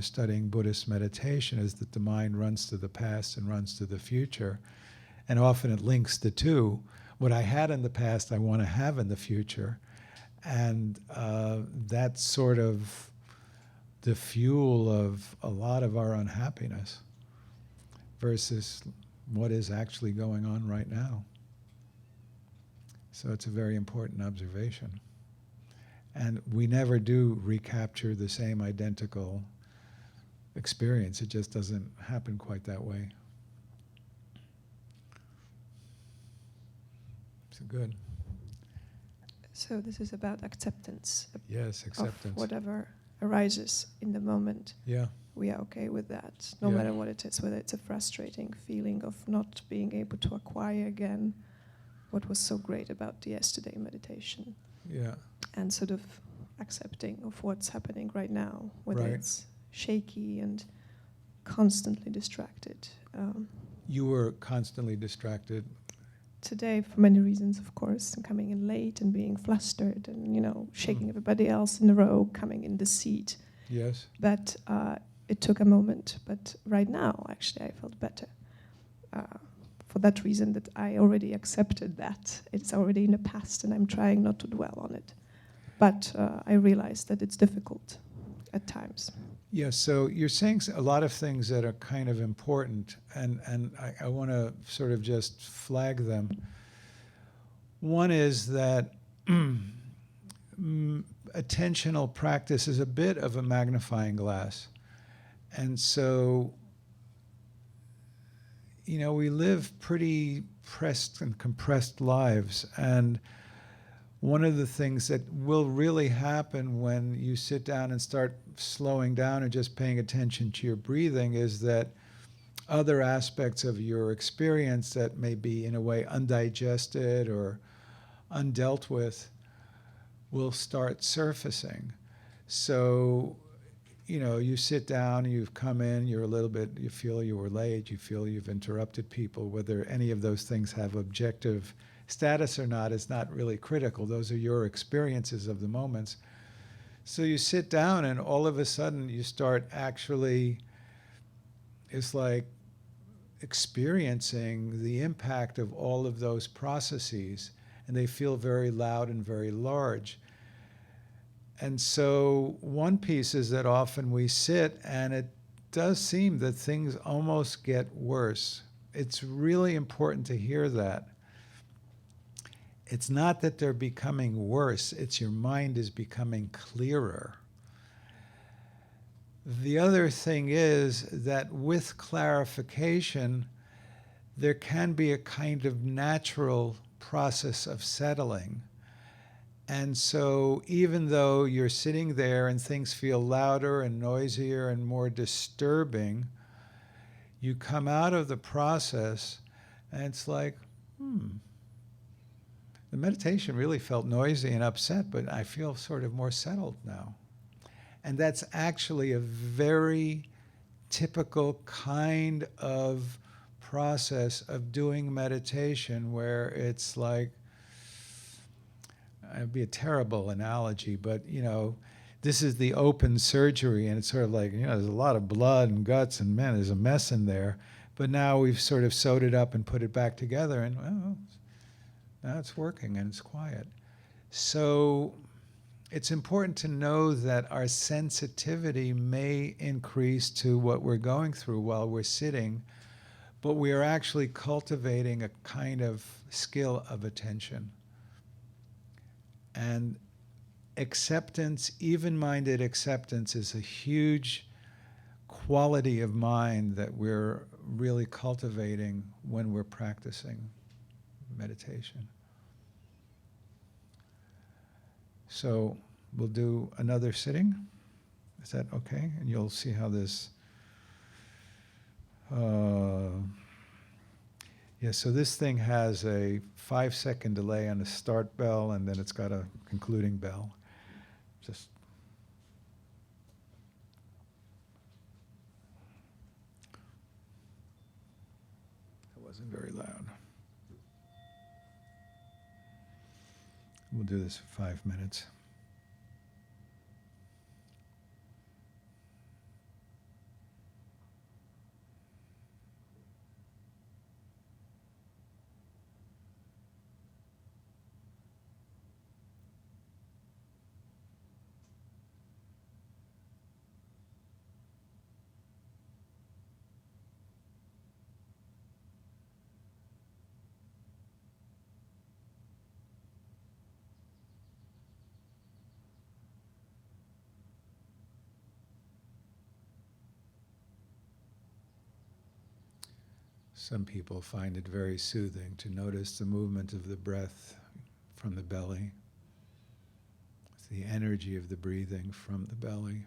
studying Buddhist meditation, is that the mind runs to the past and runs to the future. And often it links the two. What I had in the past, I want to have in the future. And that's sort of the fuel of a lot of our unhappiness versus what is actually going on right now. So it's a very important observation. And we never do recapture the same identical experience. It just doesn't happen quite that way. So good. So this is about acceptance. Yes, acceptance. Of whatever arises in the moment. Yeah. We are okay with that, no matter what it is, whether it's a frustrating feeling of not being able to acquire again what was so great about the yesterday meditation. Yeah. And sort of accepting of what's happening right now, whether Right. it's shaky and constantly distracted. You were constantly distracted. Today, for many reasons, of course, and coming in late and being flustered and, shaking everybody else in the row, coming in the seat. Yes. But it took a moment. But right now, actually, I felt better. For that reason that I already accepted that. It's already in the past and I'm trying not to dwell on it. But I realized that it's difficult. at times. Yeah, so you're saying a lot of things that are kind of important, and I want to sort of just flag them. One is that attentional practice is a bit of a magnifying glass. And so, we live pretty pressed and compressed lives. And one of the things that will really happen when you sit down and start slowing down and just paying attention to your breathing is that other aspects of your experience that may be in a way undigested or undealt with will start surfacing. So, you sit down, you've come in, you feel you were late, you feel you've interrupted people. Whether any of those things have objective status or not is not really critical. Those are your experiences of the moments. So you sit down and all of a sudden you start actually, it's like experiencing the impact of all of those processes, and they feel very loud and very large. And so one piece is that often we sit and it does seem that things almost get worse. It's really important to hear that. It's not that they're becoming worse, it's your mind is becoming clearer. The other thing is that with clarification, there can be a kind of natural process of settling. And so even though you're sitting there and things feel louder and noisier and more disturbing, you come out of the process and it's like, the meditation really felt noisy and upset, but I feel sort of more settled now. And that's actually a very typical kind of process of doing meditation where it's like, it'd be a terrible analogy, but this is the open surgery, and it's sort of like, there's a lot of blood and guts, and man, there's a mess in there. But now we've sort of sewed it up and put it back together, and now it's working and it's quiet. So it's important to know that our sensitivity may increase to what we're going through while we're sitting, but we are actually cultivating a kind of skill of attention. And acceptance, even-minded acceptance, is a huge quality of mind that we're really cultivating when we're practicing meditation. So we'll do another sitting. Is that okay? And you'll see how this... so this thing has a 5-second delay on the start bell, and then it's got a concluding bell. Just that wasn't very loud. We'll do this for 5 minutes. Some people find it very soothing to notice the movement of the breath from the belly, the energy of the breathing from the belly.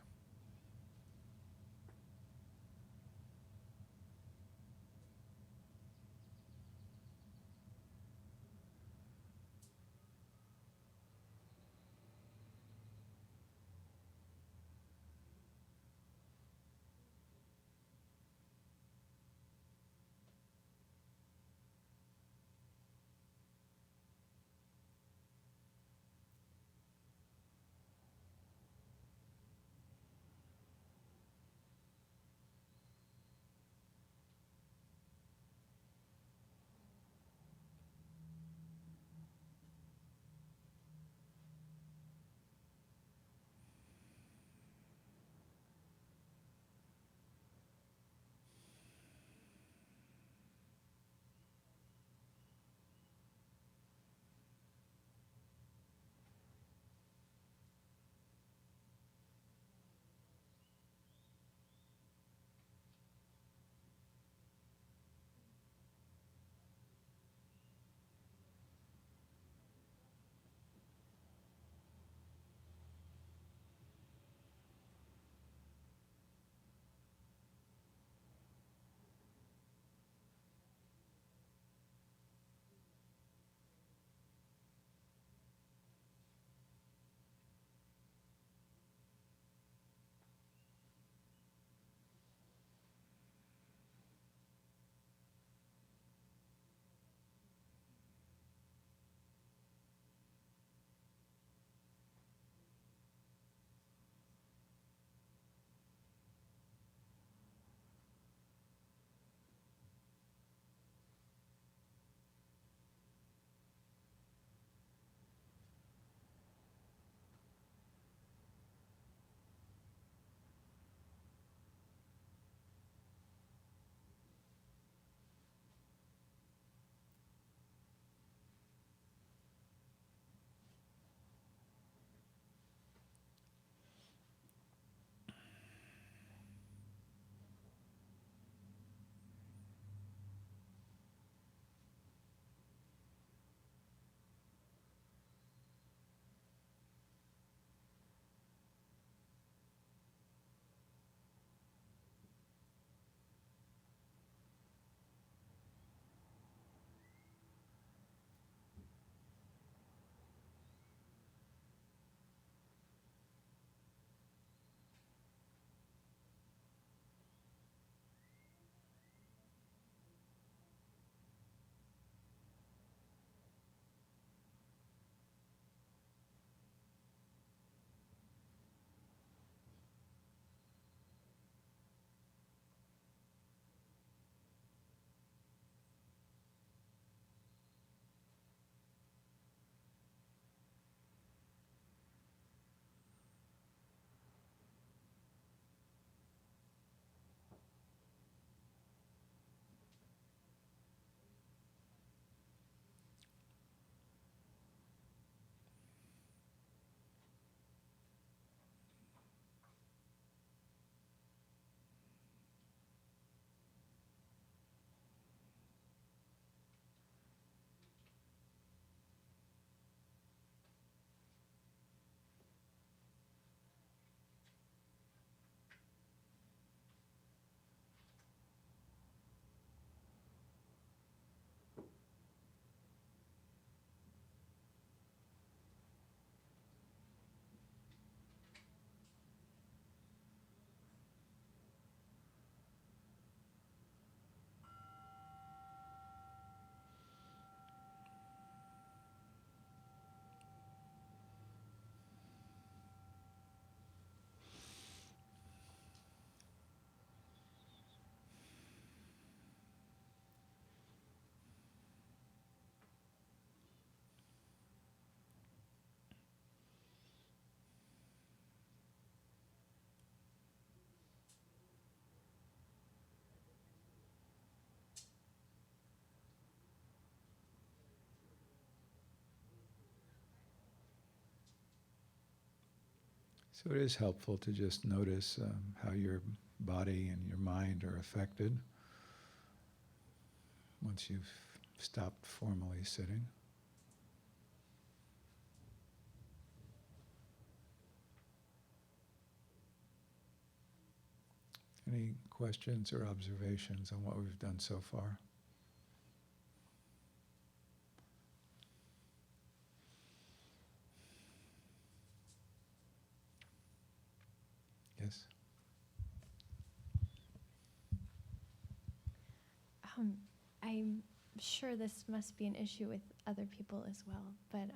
So it is helpful to just notice how your body and your mind are affected once you've stopped formally sitting. Any questions or observations on what we've done so far? Yes? I'm sure this must be an issue with other people as well, but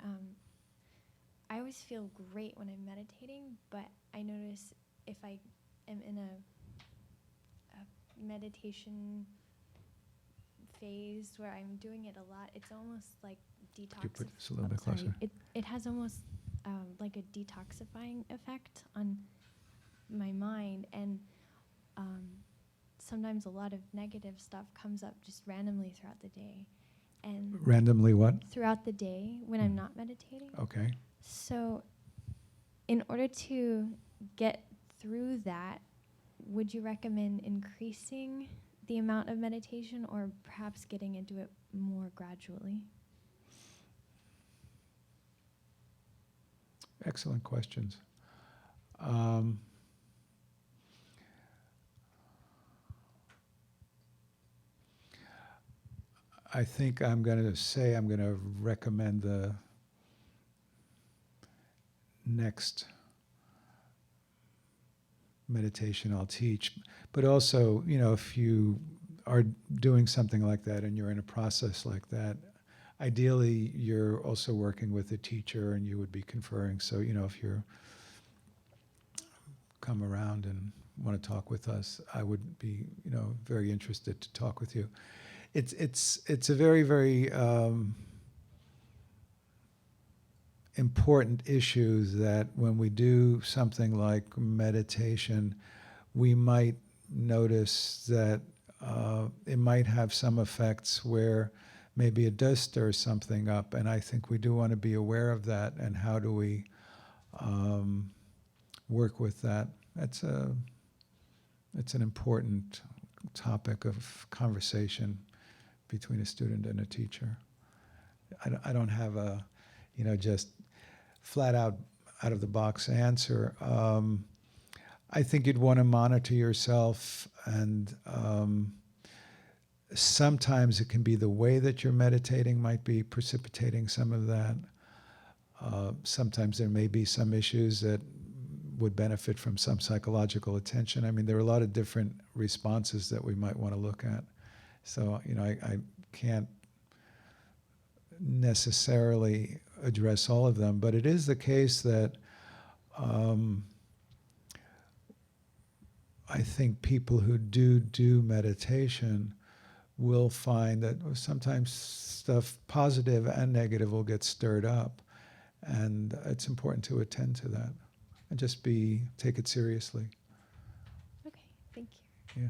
I always feel great when I'm meditating, but I notice if I am in a meditation phase where I'm doing it a lot, it's almost like Could you put detoxifying. this a little bit closer? It has almost like a detoxifying effect on my mind, and sometimes a lot of negative stuff comes up just randomly throughout the day. And Randomly what? throughout the day when I'm not meditating. Okay. So in order to get through that, would you recommend increasing the amount of meditation or perhaps getting into it more gradually? Excellent questions. I think I'm going to recommend the next meditation I'll teach. But also, if you are doing something like that and you're in a process like that, ideally you're also working with a teacher and you would be conferring. So, if you're come around and want to talk with us, I would be, very interested to talk with you. It's a very, very important issue that when we do something like meditation, we might notice that it might have some effects where maybe it does stir something up, and I think we do want to be aware of that, and how do we work with that. It's an important topic of conversation between a student and a teacher. I don't have a, just flat out of the box answer. I think you'd want to monitor yourself, and sometimes it can be the way that you're meditating might be precipitating some of that. Sometimes there may be some issues that would benefit from some psychological attention. I mean, there are a lot of different responses that we might want to look at. So, I can't necessarily address all of them, but it is the case that I think people who do meditation will find that sometimes stuff positive and negative will get stirred up, and it's important to attend to that and just take it seriously. Okay, thank you. Yeah.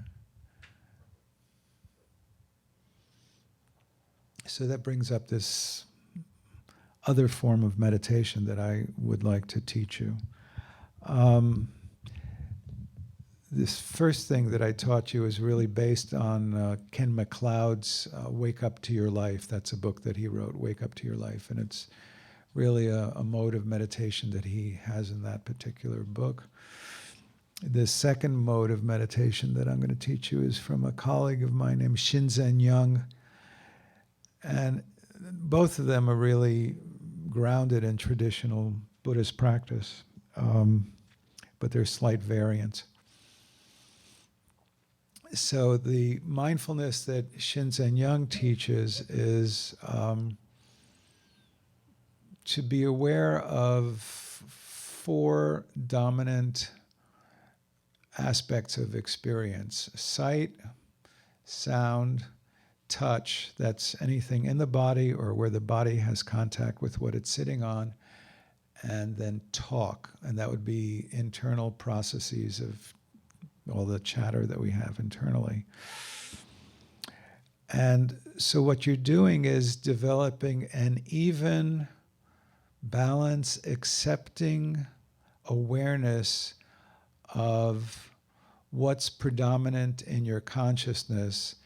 So that brings up this other form of meditation that I would like to teach you. This first thing that I taught you is really based on Ken MacLeod's Wake Up to Your Life. That's a book that he wrote, Wake Up to Your Life. And it's really a mode of meditation that he has in that particular book. The second mode of meditation that I'm going to teach you is from a colleague of mine named Shinzen Young. And both of them are really grounded in traditional Buddhist practice, but there's slight variants. So the mindfulness that Shinzen Young teaches is to be aware of 4 dominant aspects of experience: sight, sound, touch, that's anything in the body or where the body has contact with what it's sitting on, and then talk, and that would be internal processes of all the chatter that we have internally. And so what you're doing is developing an even balance, accepting, awareness of what's predominant in your consciousness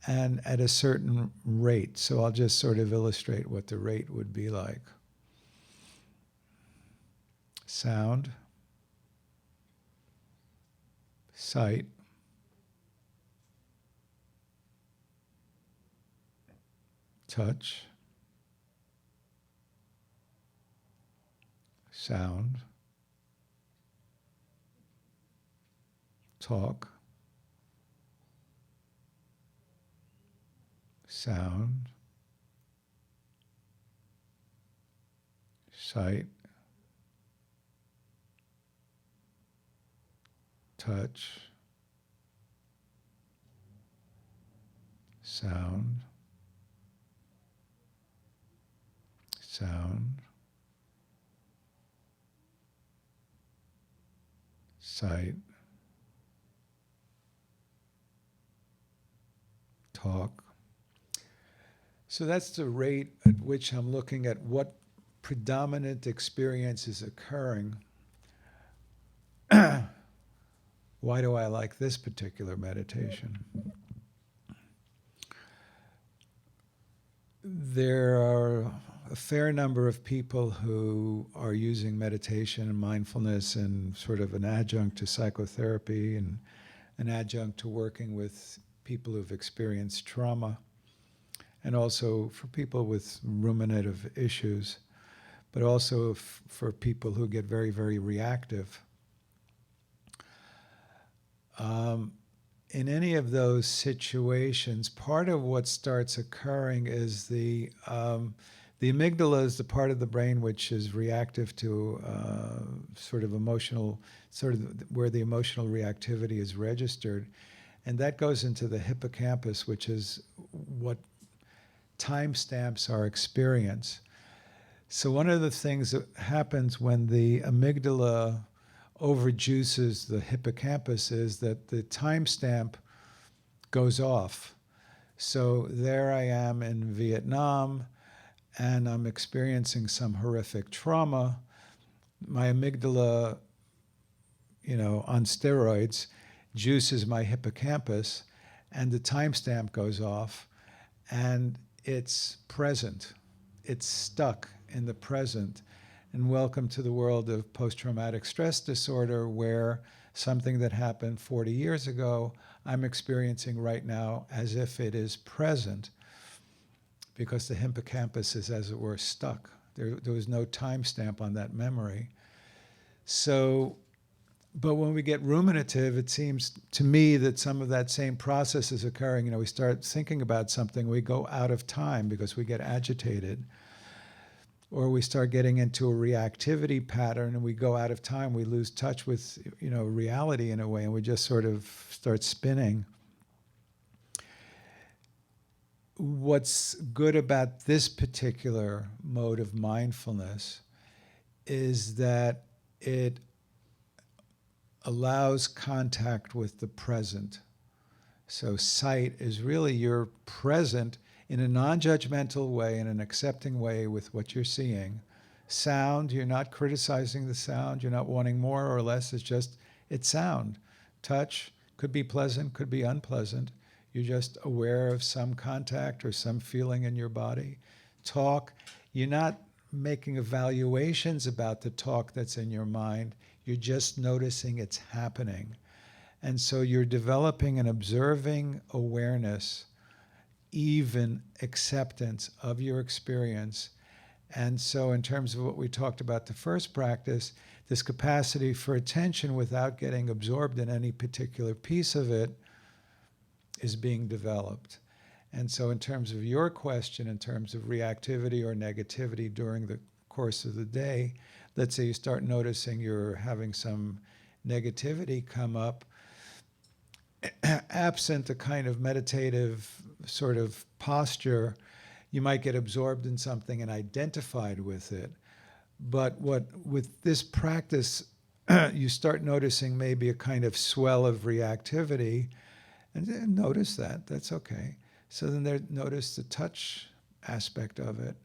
and at a certain rate. So I'll just sort of illustrate what the rate would be like. Sound, sight, touch, sound, talk, sound, sight, touch, sound, sound, sight, talk. So that's the rate at which I'm looking at what predominant experience is occurring. Why do I like this particular meditation? There are a fair number of people who are using meditation and mindfulness and sort of an adjunct to psychotherapy and an adjunct to working with people who've experienced trauma, and also for people with ruminative issues, but also for people who get very, very reactive. In any of those situations, part of what starts occurring is the amygdala is the part of the brain which is reactive to sort of where the emotional reactivity is registered. And that goes into the hippocampus, which is what timestamps our experience. So one of the things that happens when the amygdala overjuices the hippocampus is that the timestamp goes off. So there I am in Vietnam, and I'm experiencing some horrific trauma. My amygdala, on steroids, juices my hippocampus, and the timestamp goes off, and it's present. It's stuck in the present. And welcome to the world of post-traumatic stress disorder, where something that happened 40 years ago, I'm experiencing right now as if it is present, because the hippocampus is, as it were, stuck. There was no timestamp on that memory. So, but when we get ruminative, it seems to me that some of that same process is occurring. We start thinking about something, we go out of time because we get agitated. Or we start getting into a reactivity pattern and we go out of time, we lose touch with, reality in a way, and we just sort of start spinning. What's good about this particular mode of mindfulness is that it allows contact with the present. So sight is really you're present in a non-judgmental way, in an accepting way with what you're seeing. Sound, you're not criticizing the sound, you're not wanting more or less, it's sound. Touch could be pleasant, could be unpleasant. You're just aware of some contact or some feeling in your body. Talk, you're not making evaluations about the talk that's in your mind, you're just noticing it's happening. And so you're developing an observing awareness, even acceptance of your experience. And so in terms of what we talked about the first practice, this capacity for attention without getting absorbed in any particular piece of it is being developed. And so in terms of your question, in terms of reactivity or negativity during the course of the day, let's say you start noticing you're having some negativity come up, absent a kind of meditative sort of posture, you might get absorbed in something and identified with it. But with this practice, you start noticing maybe a kind of swell of reactivity, and notice that, that's okay. So then notice the touch aspect of it.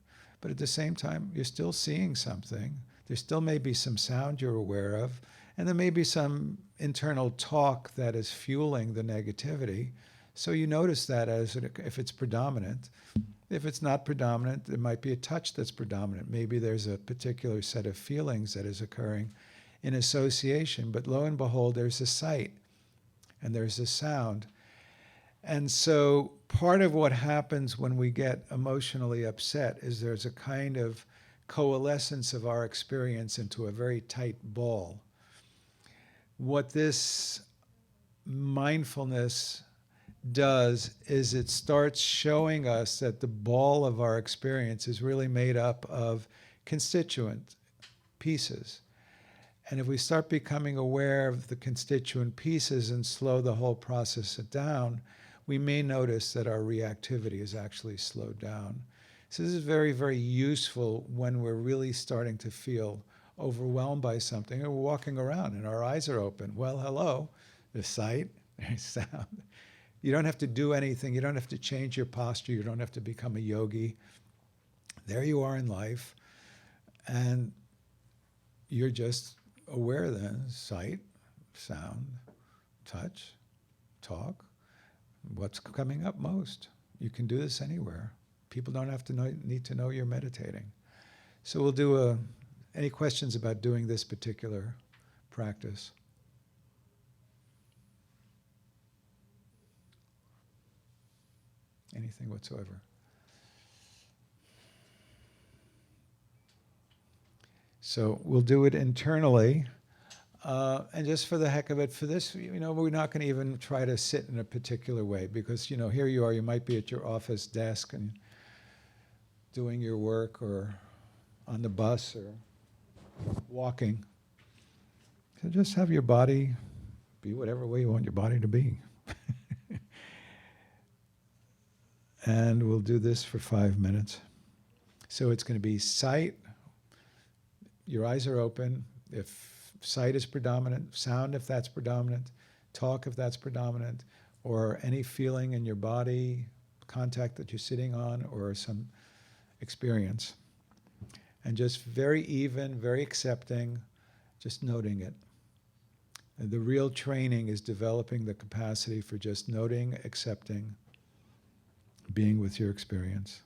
But at the same time, you're still seeing something. There still may be some sound you're aware of, and there may be some internal talk that is fueling the negativity. So you notice that as if it's predominant. If it's not predominant, there might be a touch that's predominant. Maybe there's a particular set of feelings that is occurring in association, but lo and behold, there's a sight and there's a sound. And so part of what happens when we get emotionally upset is there's a kind of coalescence of our experience into a very tight ball. What this mindfulness does is it starts showing us that the ball of our experience is really made up of constituent pieces. And if we start becoming aware of the constituent pieces and slow the whole process down, we may notice that our reactivity is actually slowed down. So this is very, very useful when we're really starting to feel overwhelmed by something, and we're walking around and our eyes are open. Well, hello, there's sight, there's sound. You don't have to do anything. You don't have to change your posture. You don't have to become a yogi. There you are in life, and you're just aware then, sight, sound, touch, talk, what's coming up most. You can do this anywhere. People don't have to need to know you're meditating. So we'll do any questions about doing this particular practice? Anything whatsoever. So we'll do it internally. And just for the heck of it, for this, we're not going to even try to sit in a particular way because, here you are, you might be at your office desk and doing your work or on the bus or walking. So just have your body be whatever way you want your body to be. And we'll do this for 5 minutes. So it's going to be sight. Your eyes are open. If sight is predominant, sound if that's predominant, talk if that's predominant, or any feeling in your body, contact that you're sitting on, or some experience. And just very even, very accepting, just noting it. And the real training is developing the capacity for just noting, accepting, being with your experience.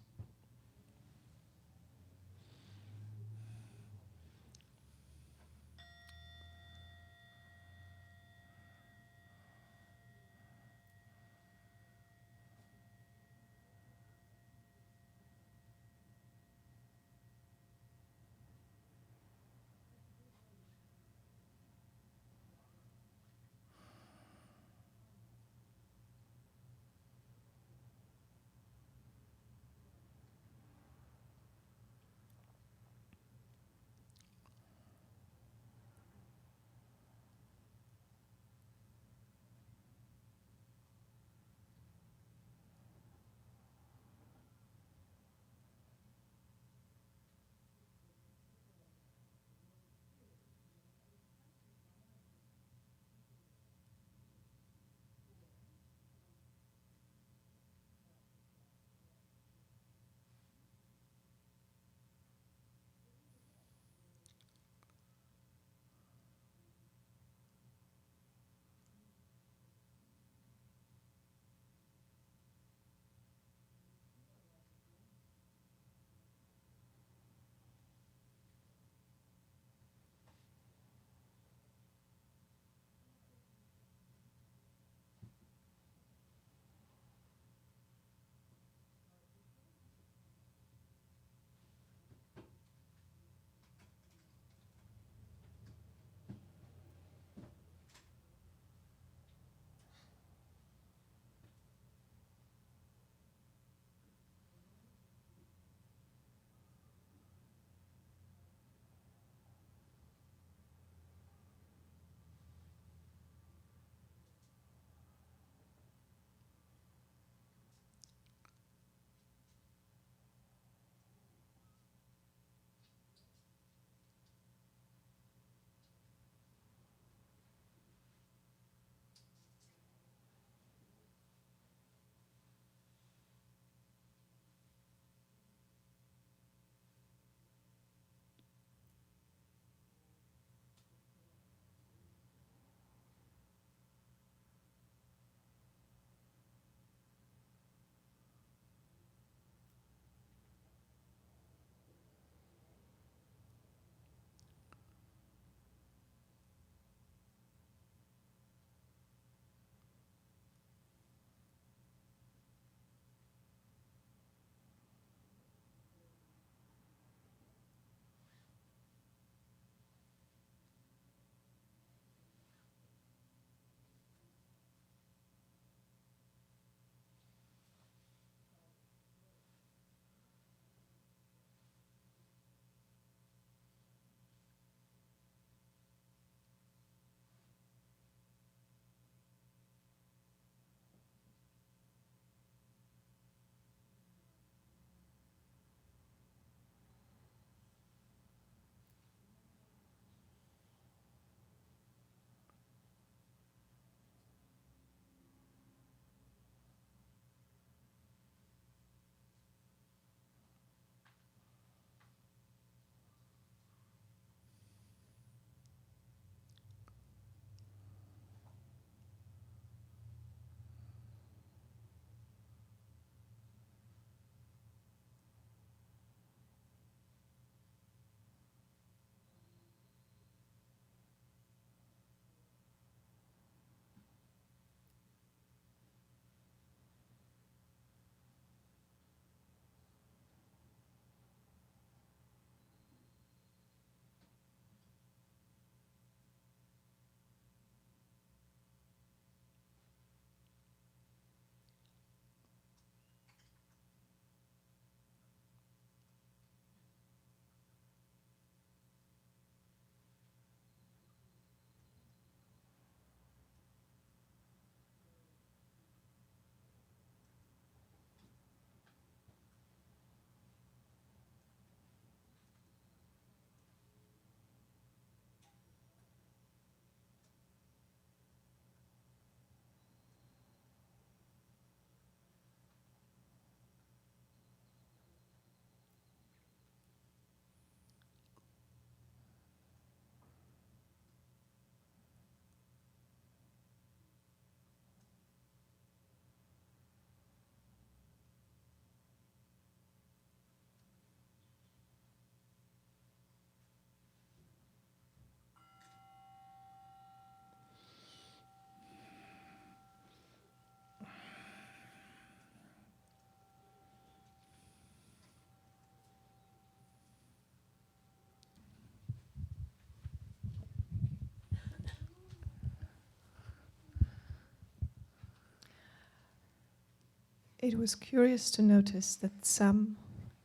It was curious to notice that some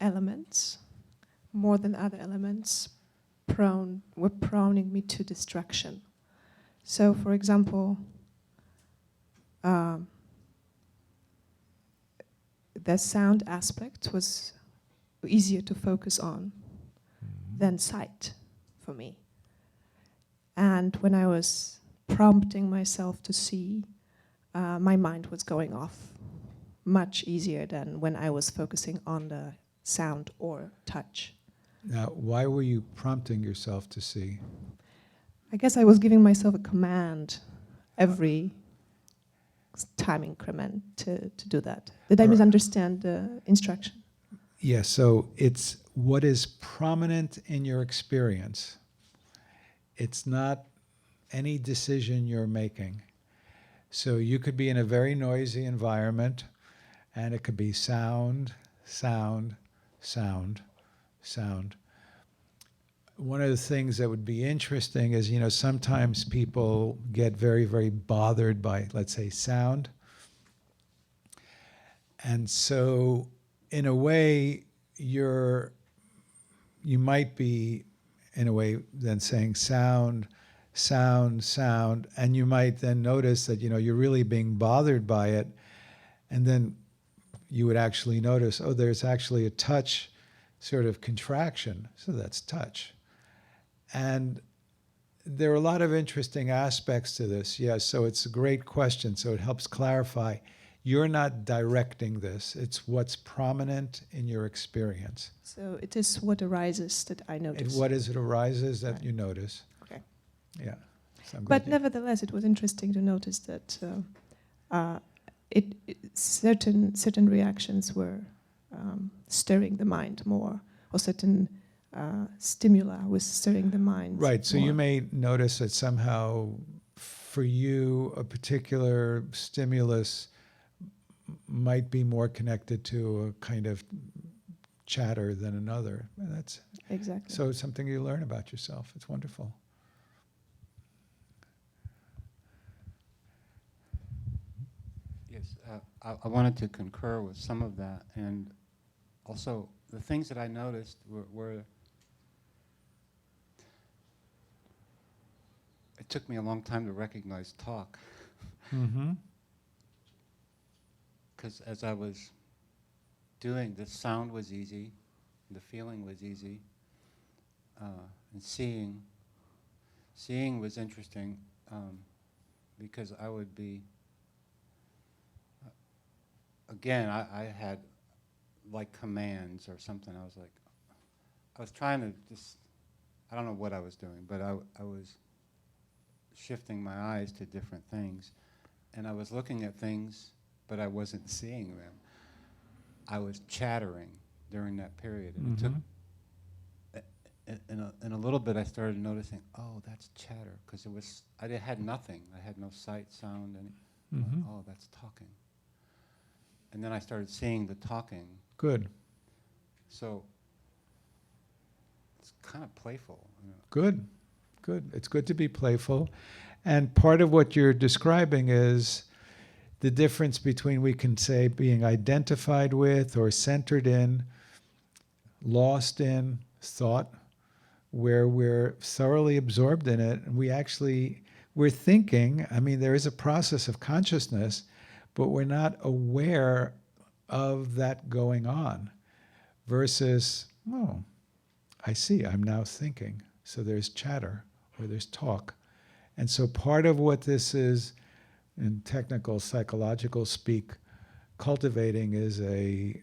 elements, more than other elements, were proning me to distraction. So, for example, the sound aspect was easier to focus on than sight for me. And when I was prompting myself to see, my mind was going off much easier than when I was focusing on the sound or touch. Now, why were you prompting yourself to see? I guess I was giving myself a command every time increment to do that. Did I misunderstand the instruction? Yes, so it's what is prominent in your experience. It's not any decision you're making. So you could be in a very noisy environment, and it could be sound, sound, sound, sound. One of the things that would be interesting is, sometimes people get very, very bothered by, let's say, sound. And so, in a way, you might be, in a way, then saying sound, sound, sound, and you might then notice that, you're really being bothered by it. And then you would actually notice, oh, there's actually a touch sort of contraction. So that's touch. And there are a lot of interesting aspects to this. Yes, so it's a great question. So it helps clarify. You're not directing this. It's what's prominent in your experience. So it is what arises that I notice. And what is it arises that you notice? Okay. Yeah. So I'm But glad nevertheless, it was interesting to notice that certain reactions were stirring the mind more, or certain stimuli was stirring the mind. Right. So more. you may notice that somehow, for you, a particular stimulus might be more connected to a kind of chatter than another. And that's Exactly. so it's something you learn about yourself. It's wonderful. Yes, I wanted to concur with some of that, and also the things that I noticed were it took me a long time to recognize talk. Mm-hmm. Because as I was doing, the sound was easy, the feeling was easy, and seeing was interesting, because I would be, again, I had like commands or something. I was trying to just, I don't know what I was doing, but I was shifting my eyes to different things, and I was looking at things, but I wasn't seeing them. I was chattering during that period, and Mm-hmm. it took, in a little bit, I started noticing, oh, that's chatter, because I had nothing. I had no sight, sound, and Mm-hmm. oh, that's talking. And then I started seeing the talking. Good. So it's kind of playful. Good. Good. It's good to be playful. And part of what you're describing is the difference between, we can say, being identified with or centered in, lost in thought, where we're thoroughly absorbed in it, and we're thinking. I mean, there is a process of consciousness, but we're not aware of that going on, versus, oh, I see, I'm now thinking. So there's chatter or there's talk. And so part of what this is, in technical psychological speak, cultivating is a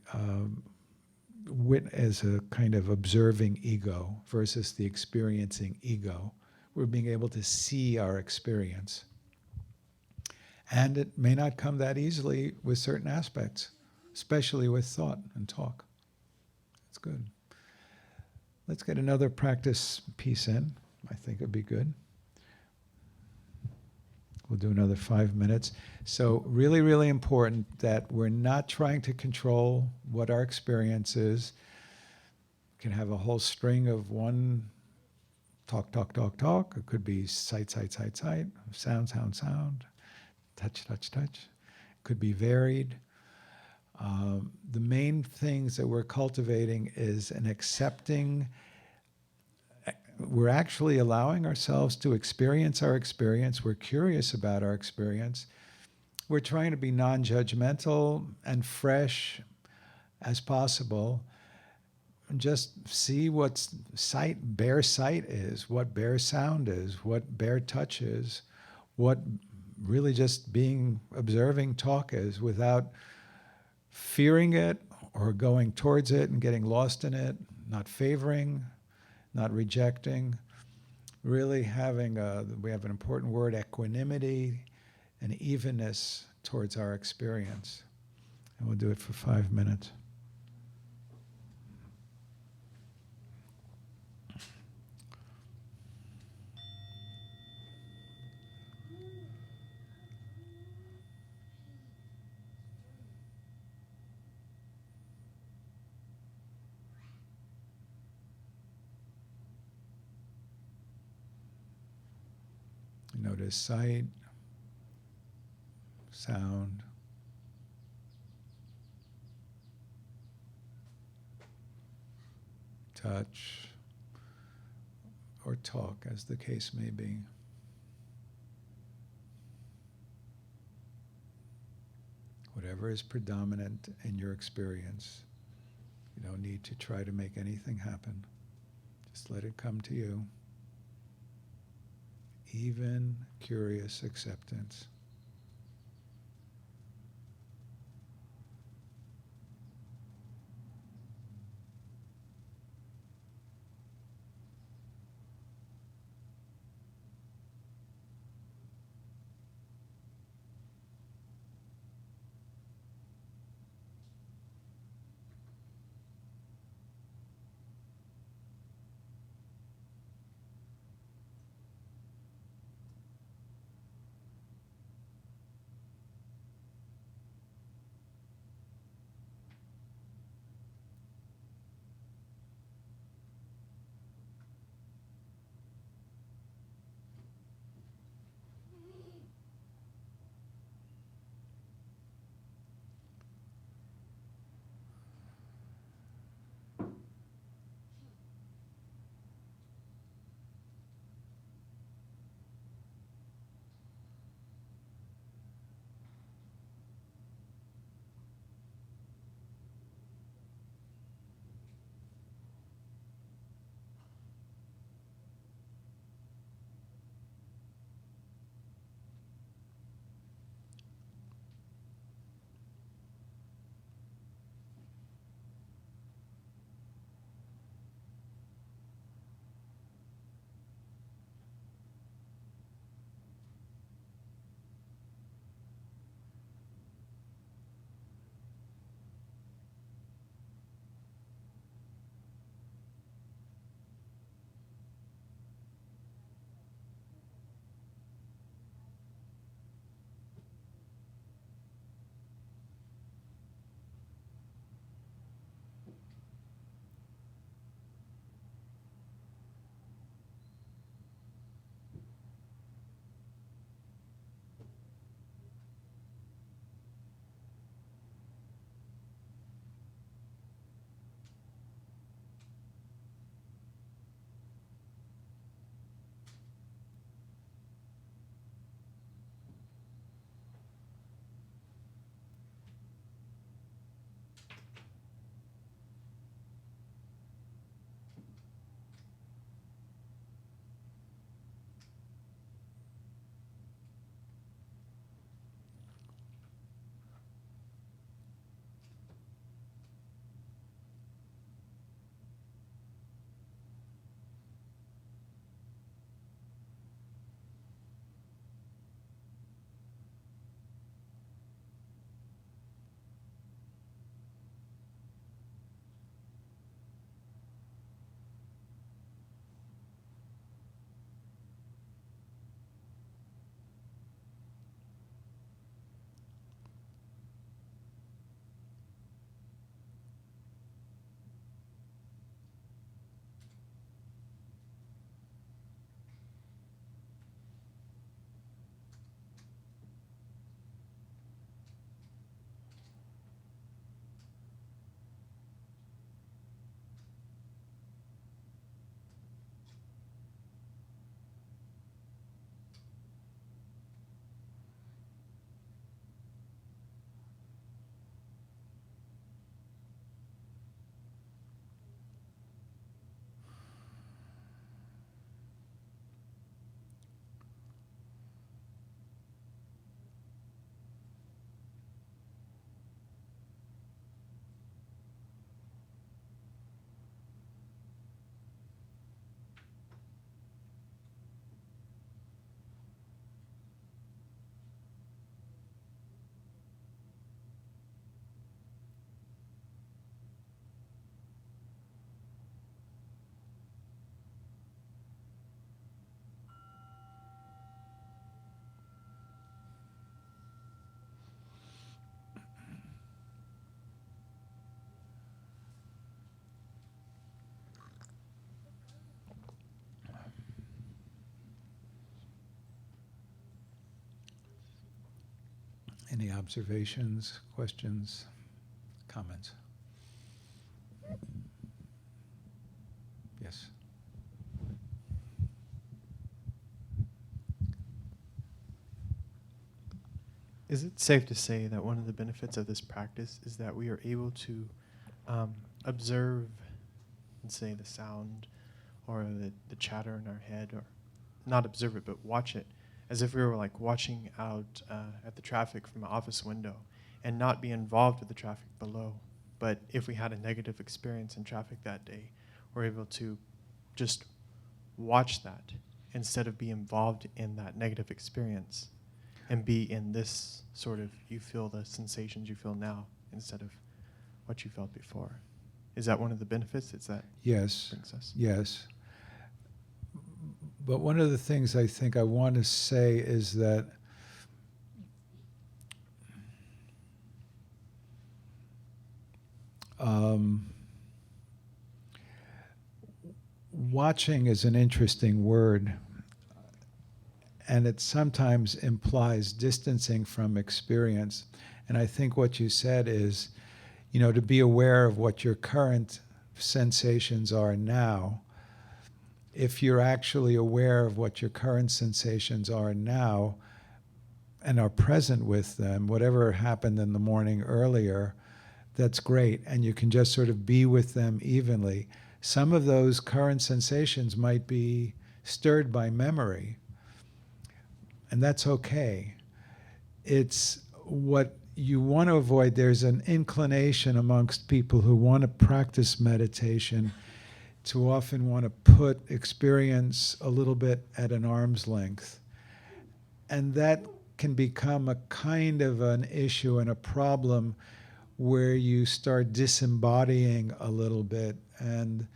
kind of observing ego versus the experiencing ego. We're being able to see our experience. And it may not come that easily with certain aspects, especially with thought and talk. It's good. Let's get another practice piece in. I think it would be good. We'll do another 5 minutes. So really, really important that we're not trying to control what our experience is. We can have a whole string of one talk, talk, talk, talk. It could be sight, sight, sight, sight, sound, sound, sound, touch, touch, touch. It could be varied. The main things that we're cultivating is an accepting. We're actually allowing ourselves to experience our experience. We're curious about our experience. We're trying to be non-judgmental and fresh as possible. And just see what bare sight is, what bare sound is, what bare touch is, what really just being observing talk is, without fearing it or going towards it and getting lost in it, not favoring, not rejecting, really having we have an important word, equanimity and evenness towards our experience. And we'll do it for 5 minutes. Notice sight, sound, touch, or talk, as the case may be. Whatever is predominant in your experience, you don't need to try to make anything happen. Just let it come to you. Even curious acceptance. Any observations, questions, comments? Yes. Is it safe to say that one of the benefits of this practice is that we are able to observe, let's say, the sound or the chatter in our head, or not observe it, but watch it, as if we were like watching out at the traffic from an office window and not be involved with the traffic below? But if we had a negative experience in traffic that day, we're able to just watch that instead of be involved in that negative experience and be in this sort of, you feel the sensations you feel now instead of what you felt before. Is that one of the benefits? Is that Yes. brings us? Yes. But one of the things I think I want to say is that watching is an interesting word, and it sometimes implies distancing from experience. And I think what you said is, to be aware of what your current sensations are now. If you're actually aware of what your current sensations are now and are present with them, whatever happened in the morning earlier, that's great. And you can just sort of be with them evenly. Some of those current sensations might be stirred by memory, and that's okay. It's what you want to avoid. There's an inclination amongst people who want to practice meditation to often want to put experience a little bit at an arm's length. And that can become a kind of an issue and a problem where you start disembodying a little bit and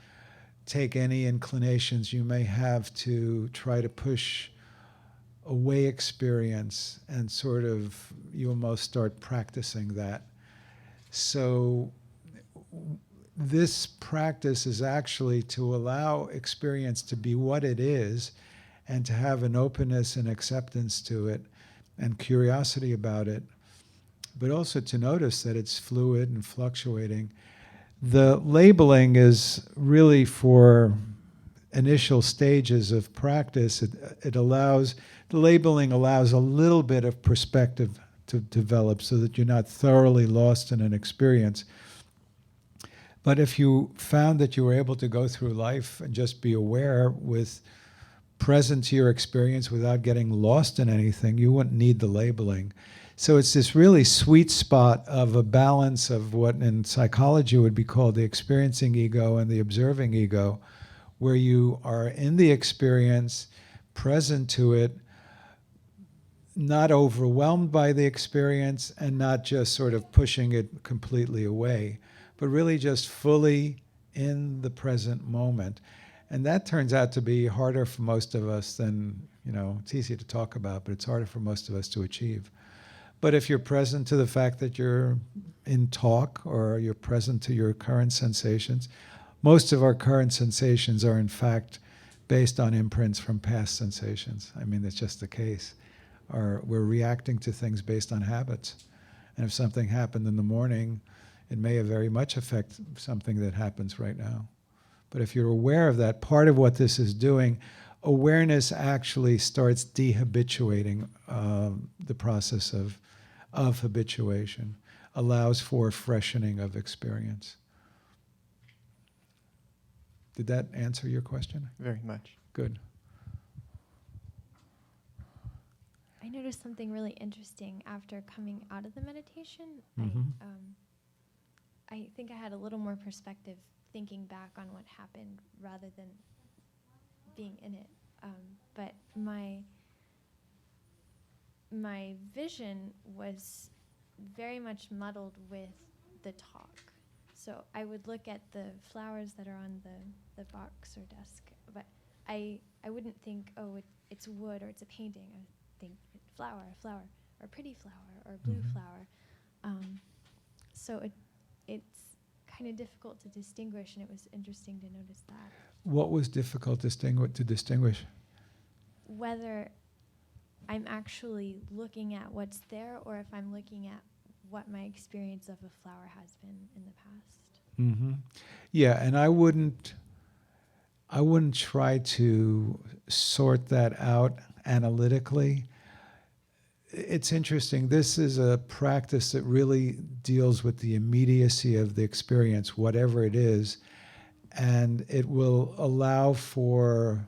take any inclinations you may have to try to push away experience, and sort of you almost start practicing that. So this practice is actually to allow experience to be what it is and to have an openness and acceptance to it and curiosity about it, but also to notice that it's fluid and fluctuating. The labeling is really for initial stages of practice. The labeling allows a little bit of perspective to develop so that you're not thoroughly lost in an experience. But if you found that you were able to go through life and just be aware with present to your experience without getting lost in anything, you wouldn't need the labeling. So it's this really sweet spot of a balance of what in psychology would be called the experiencing ego and the observing ego, where you are in the experience, present to it, not overwhelmed by the experience and not just sort of pushing it completely away, but really just fully in the present moment. And that turns out to be harder for most of us than, it's easy to talk about, but it's harder for most of us to achieve. But if you're present to the fact that you're in talk, or you're present to your current sensations, most of our current sensations are in fact based on imprints from past sensations. I mean, that's just the case. Or we're reacting to things based on habits. And if something happened in the morning, it may very much affect something that happens right now. But if you're aware of that, part of what this is doing, awareness actually starts dehabituating the process of habituation, allows for freshening of experience. Did that answer your question? Very much. Good. I noticed something really interesting after coming out of the meditation. Mm-hmm. I think I had a little more perspective thinking back on what happened rather than being in it. But my vision was very much muddled with the talk. So I would look at the flowers that are on the box or desk, but I wouldn't think, it's wood or it's a painting. I would think flower, or pretty flower, or blue Mhm. flower. So it's kind of difficult to distinguish, and it was interesting to notice that. What was difficult to distinguish? Whether I'm actually looking at what's there, or if I'm looking at what my experience of a flower has been in the past. Mm-hmm. Yeah, and I wouldn't try to sort that out analytically. It's interesting. This is a practice that really deals with the immediacy of the experience, whatever it is, and it will allow for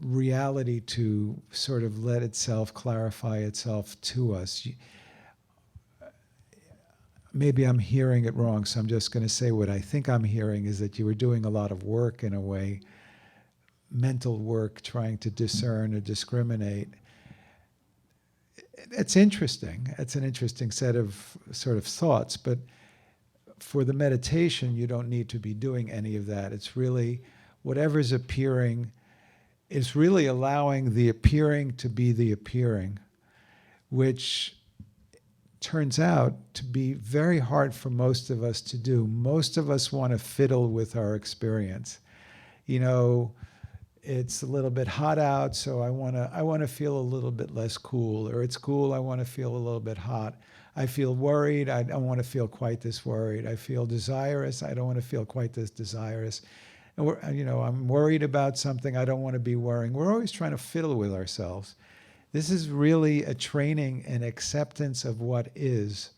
reality to sort of let itself clarify itself to us. Maybe I'm hearing it wrong, so I'm just going to say what I think I'm hearing is that you were doing a lot of work in a way, mental work, trying to discern or discriminate. It's interesting. It's an interesting set of sort of thoughts, but for the meditation, you don't need to be doing any of that. It's really whatever's appearing is really allowing the appearing to be the appearing, which turns out to be very hard for most of us to do. Most of us want to fiddle with our experience. You know, it's a little bit hot out, so I want to feel a little bit less cool, or it's cool, I want to feel a little bit hot. I feel worried, I don't want to feel quite this worried. I feel desirous, I don't want to feel quite this desirous. And I'm worried about something, I don't want to be worrying. We're always trying to fiddle with ourselves. This is really a training in acceptance of what is,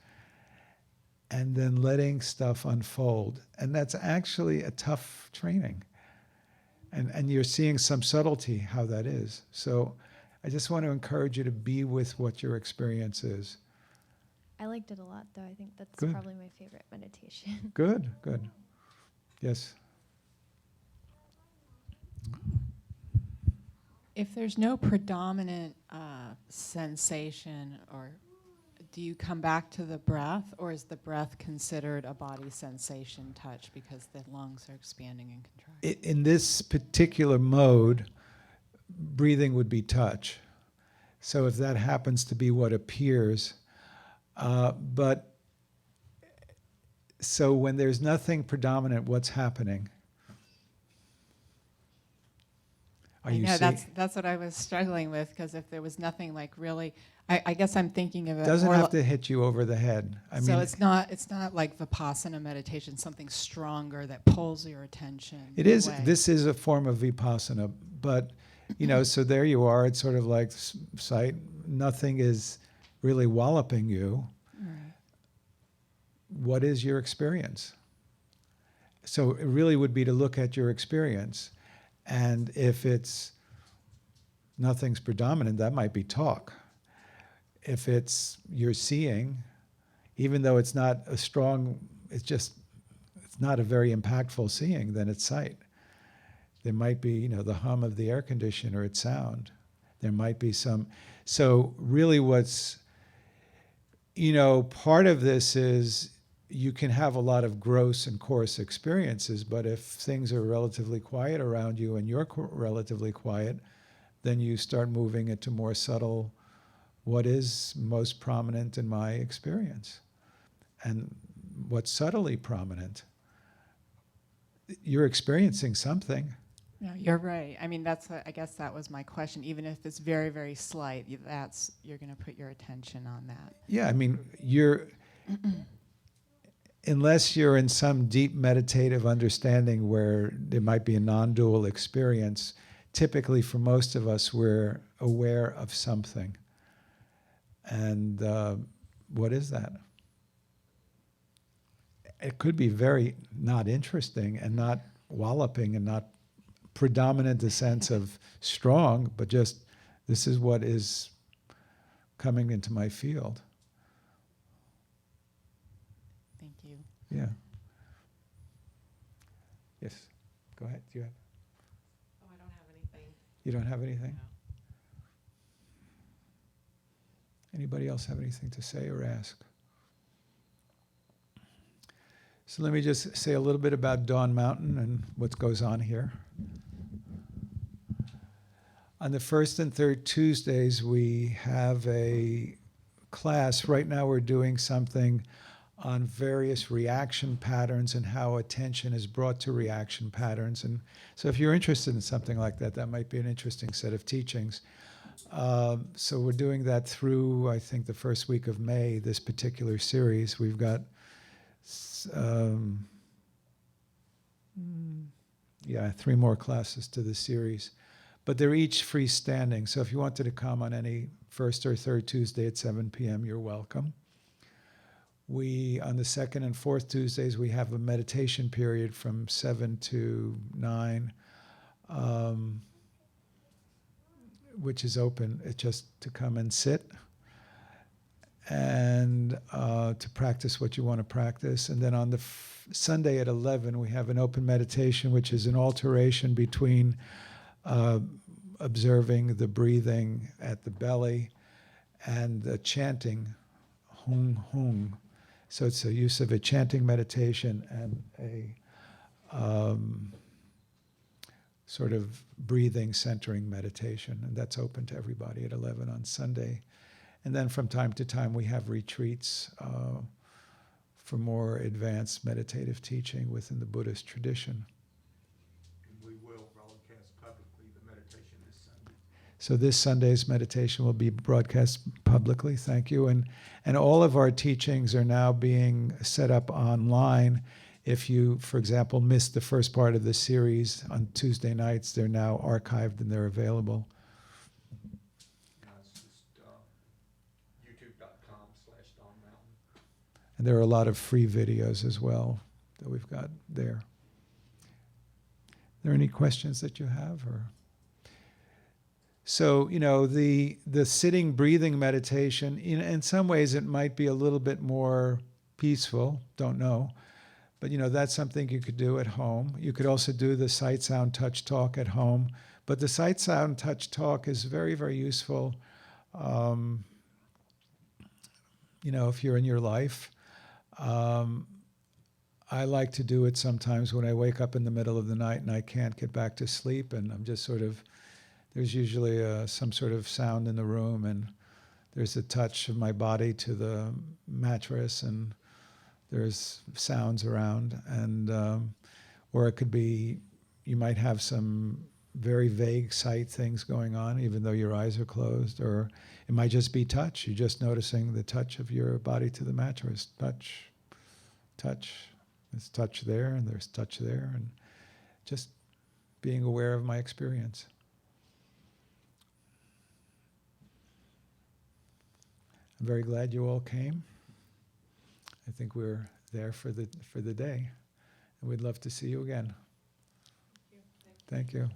and then letting stuff unfold. And that's actually a tough training. And you're seeing some subtlety how that is. So I just want to encourage you to be with what your experience is. I liked it a lot, though. I think that's Good. probably my favorite meditation. Good. Yes. If there's no predominant sensation, or do you come back to the breath, or is the breath considered a body sensation touch because the lungs are expanding and contracting? In this particular mode, breathing would be touch. So if that happens to be what appears, but so when there's nothing predominant, what's happening? I know that's what I was struggling with, because if there was nothing like really, I guess I'm thinking of it. Doesn't more have to hit you over the head. I so mean, it's not like Vipassana meditation, something stronger that pulls your attention. it is. away. This is a form of Vipassana, but so there you are. It's sort of like sight. Nothing is really walloping you. Right. What is your experience? So it really would be to look at your experience. And if it's nothing's predominant, that might be talk. If it's you're seeing, even though it's not a strong, it's not a very impactful seeing, then it's sight. There might be, the hum of the air conditioner, it's sound. There might be some. So really what's, part of this is you can have a lot of gross and coarse experiences, but if things are relatively quiet around you and you're relatively quiet, then you start moving into more subtle, what is most prominent in my experience? And what's subtly prominent? You're experiencing something. No, you're right. I mean, I guess that was my question. Even if it's very, very slight, you're going to put your attention on that. Yeah, I mean, unless you're in some deep meditative understanding where there might be a non-dual experience, typically for most of us, we're aware of something. And what is that? It could be very not interesting and not walloping and not predominant the sense of strong, but just this is what is coming into my field. Thank you. Yeah. Yes. Go ahead. Do you have? Oh, I don't have anything. You don't have anything? No. Anybody else have anything to say or ask? So let me just say a little bit about Dawn Mountain and what goes on here. On the first and third Tuesdays, we have a class. Right now we're doing something on various reaction patterns and how attention is brought to reaction patterns. And so if you're interested in something like that, that might be an interesting set of teachings. So we're doing that through, I think, the first week of May, this particular series. We've got, 3 more classes to the series. But they're each freestanding. So if you wanted to come on any first or third Tuesday at 7 p.m., you're welcome. On the second and fourth Tuesdays, we have a meditation period from 7 to 9, which is open. It's just to come and sit and to practice what you want to practice. And then on the Sunday at 11, we have an open meditation, which is an alteration between observing the breathing at the belly and the chanting, hung, hung. So it's a use of a chanting meditation and a sort of breathing, centering meditation. And that's open to everybody at 11 on Sunday. And then from time to time, we have retreats for more advanced meditative teaching within the Buddhist tradition. And we will broadcast publicly the meditation this Sunday. So this Sunday's meditation will be broadcast publicly. Thank you. And all of our teachings are now being set up online. If you, for example, missed the first part of the series on Tuesday nights, they're now archived and they're available. It's just youtube.com/Don Mountain. And there are a lot of free videos as well that we've got there. Are there any questions that you have? So, the sitting breathing meditation, in some ways it might be a little bit more peaceful, don't know. But, that's something you could do at home. You could also do the sight, sound, touch, talk at home. But the sight, sound, touch, talk is very, very useful, if you're in your life. I like to do it sometimes when I wake up in the middle of the night and I can't get back to sleep, and I'm just there's usually some sort of sound in the room, and there's a touch of my body to the mattress, and there's sounds around, and or it could be, you might have some very vague sight things going on, even though your eyes are closed, or it might just be touch. You're just noticing the touch of your body to the mattress. Touch, touch. There's touch there, and there's touch there, and just being aware of my experience. I'm very glad you all came. I think we're there for the day, and we'd love to see you again. Thank you.